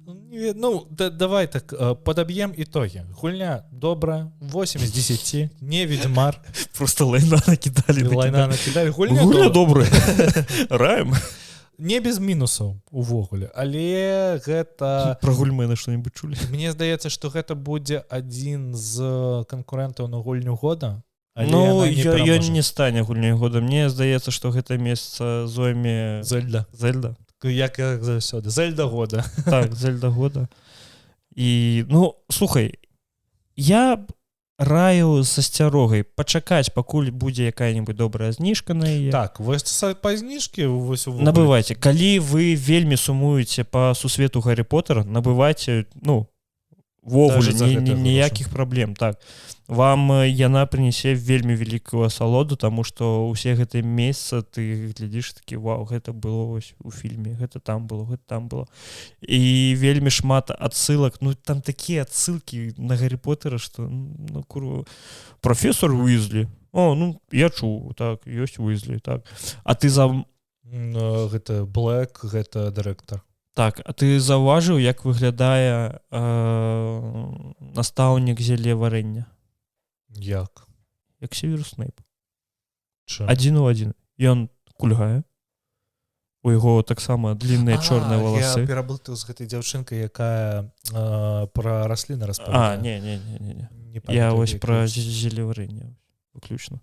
Speaker 1: Ну, давай так, падаб'ем ітогі. Гульня добра, 8 з 10, не ведьмар.
Speaker 2: Просто лайна накидали.
Speaker 1: Гульня
Speaker 2: добрая. Раем.
Speaker 1: Не без мінусаў увогуле, але гэта...
Speaker 2: Пра гульмена што-небудзь чулі?
Speaker 1: Мне здаецца, што гэта будзе адзін з канкурэнтаў на гульню года.
Speaker 2: Ну, ён не стане гульнёй года. Мне здаецца, што гэта месца зойме...
Speaker 1: Зельда. Як заўсёды. Зельда года.
Speaker 2: Так, Зельда года. І, ну, слухай, я раю з асцярогай пачакаць, пакуль будзе якая-небудзь добрая зніжка на яе.
Speaker 1: Так, вось па зніжкі...
Speaker 2: Набывайце. Калі вы вельмі сумуеце па сусвету Гаррі Поттера, набывайце, ну, ввогуле ніякіх праблем. Так. Вам яна прынесе вельмі вялікую асалоду, таму што ўсе гэтыя месца ты глядзіш такі, вау, гэта было ось у фільме, гэта там было. І вельмі шмат адсылак, ну там такія адсылкі на Гаррі Поттера, што, ну, курва, професор Уизли. О, ну, я чуў, так, ёсць Уизли, так. А ты
Speaker 1: Гэта Блэк, гэта дырэктар.
Speaker 2: Так, а ты заўважыў, як выглядае настаўнік зелля варэння?
Speaker 1: Як?
Speaker 2: Як Северус Снейп.
Speaker 1: Чым?
Speaker 2: 1 у 1. Ён кульгае. У яго таксама длинныя чорныя валасы.
Speaker 1: Я пераблытаў з гэтай дзяўчынкай, якая пра расліны распавядае.
Speaker 2: Не. Я вось пра зелля варэння выключна.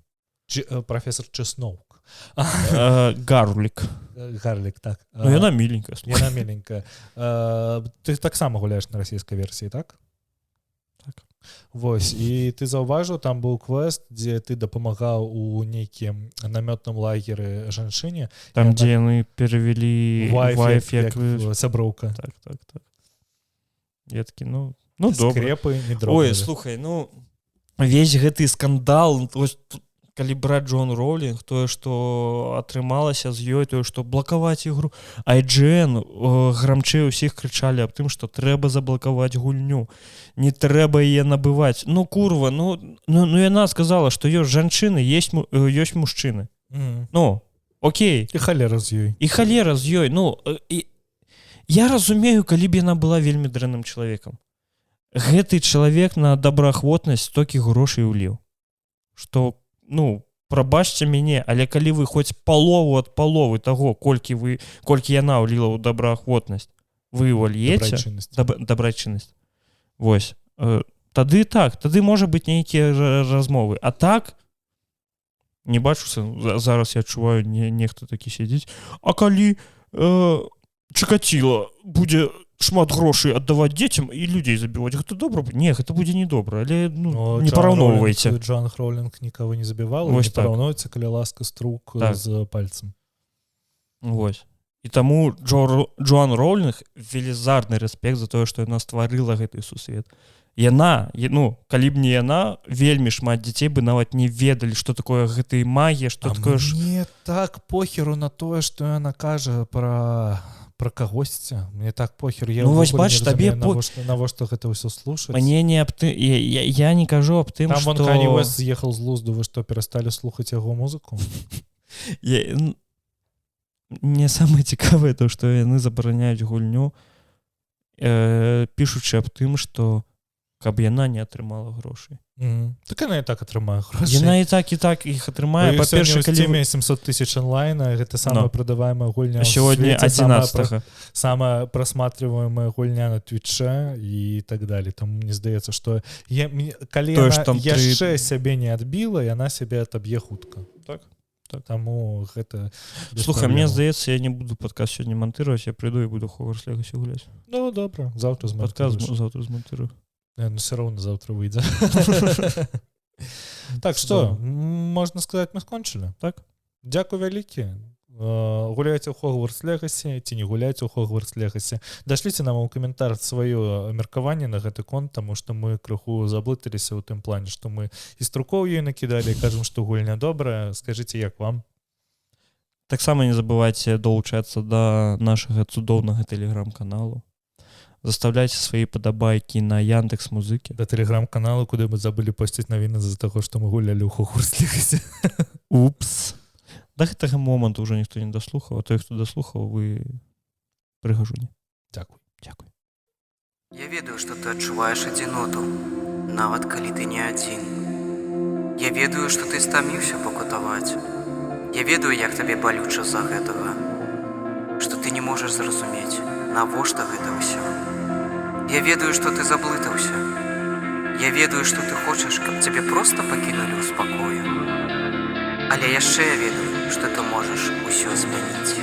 Speaker 1: Професор Чесноук.
Speaker 2: Гарлік,
Speaker 1: так.
Speaker 2: Ну, яна міленькая.
Speaker 1: Яна міленькая. Ты таксама гуляеш на расійскай версіі, так?
Speaker 2: Так.
Speaker 1: Вось, і ты заўважыў, там быў квест, дзе ты дапамагаў у нейкім намётным лагеры жанчыне.
Speaker 2: Там, дзе яны перавялі вайф як
Speaker 1: сяброўка.
Speaker 2: Так. Я такі, ну добра.
Speaker 1: Скрепы не дробныя.
Speaker 2: Ой, слухай, ну, весь гэты скандал, калі браць Джон Роулінг, тое, што атрымалася з ёй, тое, што блакаваць ігру. IGN грамчэй усіх крычалі аб тым, што трэба заблакаваць гульню. Не трэба яе набываць. Ну, курва, ну яна сказала, што ёсць жанчыны, ёсць мужчыны. Ну, окей.
Speaker 1: І халера з ёй.
Speaker 2: І халера з ёй. Ну, я разумею, калі б яна была вельмі дрэнным чалавекам. Гэты чалавек на добраахвотнасць столькі грошай уліў. Што, ну, прабачце мяне, але калі вы хоць палову ад паловы таго, колькі яна ўліла ў добраахвотнасць, вы ўльеце... Дабрачыннасць. Вось. Тады так, тады можа быць нейкія размовы. А так, не бачуся, зараз я адчуваю, нехта такі сядзіць. А калі Чикатило будзе шмат грошай аддаваць дзецям і людзей забіваць, гэта добра? Не, гэта будзе не добра, але не параўноўвайце.
Speaker 1: Джон Роулінг нікого не забівала, не параўноўваецца, калі ласка струк з пальцам.
Speaker 2: Вось. І таму Джоан Роулінг велізарны рэспект за тое, што яна стварыла гэты сусвет. Яна, ну, калі б не яна, вельмі шмат дзяцей бы нават не ведалі, што такое гэтая магія, што такое...
Speaker 1: Мне так похеру на тое, што яна кажа про кагосьці. Мне так похер.
Speaker 2: Ну, вось бач, табе...
Speaker 1: Навошта гэта ўсё слушаць?
Speaker 2: Мне не аб тым... Я не кажу аб тым, што...
Speaker 1: Там Канье Уэст з'ехаў з лузду, вы што, перасталі слухаць яго музыку?
Speaker 2: Мне самае цікавае то, што яны забараняюць гульню, пішучы аб тым, што каб яна не атрымала грошай.
Speaker 1: Так яна і так атрымае грошай.
Speaker 2: Яна і так іх атрымае.
Speaker 1: Па-перша, калі... в Steam 700 тысяч онлайна, гэта самая продаваемая гульня ў
Speaker 2: свеце. Сёння 11-га.
Speaker 1: Самая прасматриваемая гульня на Твічэ і так далее. Таму мне здаецца, што калі яна яшчэ сябе не адбіла, яна сябе атоб'е хутка.
Speaker 2: Так.
Speaker 1: Таму гэта...
Speaker 2: Слухай, мне здаецца, я не буду падкаст сёння монтировать, я прыйду і буду Хогвартс Легаси гуляць.
Speaker 1: Ну, добра, завтра
Speaker 2: змонтирую.
Speaker 1: Ну, все равно завтра выйдзе. Так, што, можна сказаць, мы скончылі?
Speaker 2: Так.
Speaker 1: Дзякуй вялікі. Гуляйце ў Хогвартс Легаси, ці не гуляйце ў Хогвартс Легаси. Дашліце нам у каментар сваё меркаванне на гэты конт, таму што мы крыху заблыталіся ў тым плане, што мы і струкоў ёй накідалі, кажам, што гульня добрая. Скажыце, як вам?
Speaker 2: Таксама не забывайце долучацца да нашага цудоўнага тэлеграм-каналу. Заставляйте свои падабайкі на Яндекс.Музыкі.
Speaker 1: Да тэлеграм-каналу, куды мы забылі посціць навіны з-за таго, што мы гулялі ў Хогвартс Легаси.
Speaker 2: Упс. Да гэтага моманту ўжо ніхто не даслухаў, а той, хто даслухаў, вы прыгажуні.
Speaker 1: Дзякуй.
Speaker 2: Дзякуй.
Speaker 3: Я ведаю, што ты адчуваеш адзіноту, нават калі ты не адзін. Я ведаю, што ты стаміўся пакутаваць. Я ведаю, як табе балюча з-за гэтага. Што ты не можаш зразумець, навошта гэта ўсё. Я ведаю, што ты заблытаўся. Я ведаю, што ты хочаш, каб цябе проста пакінулі ў спакою. Але яшчэ я ведаю, што ты можаш усё змяніць.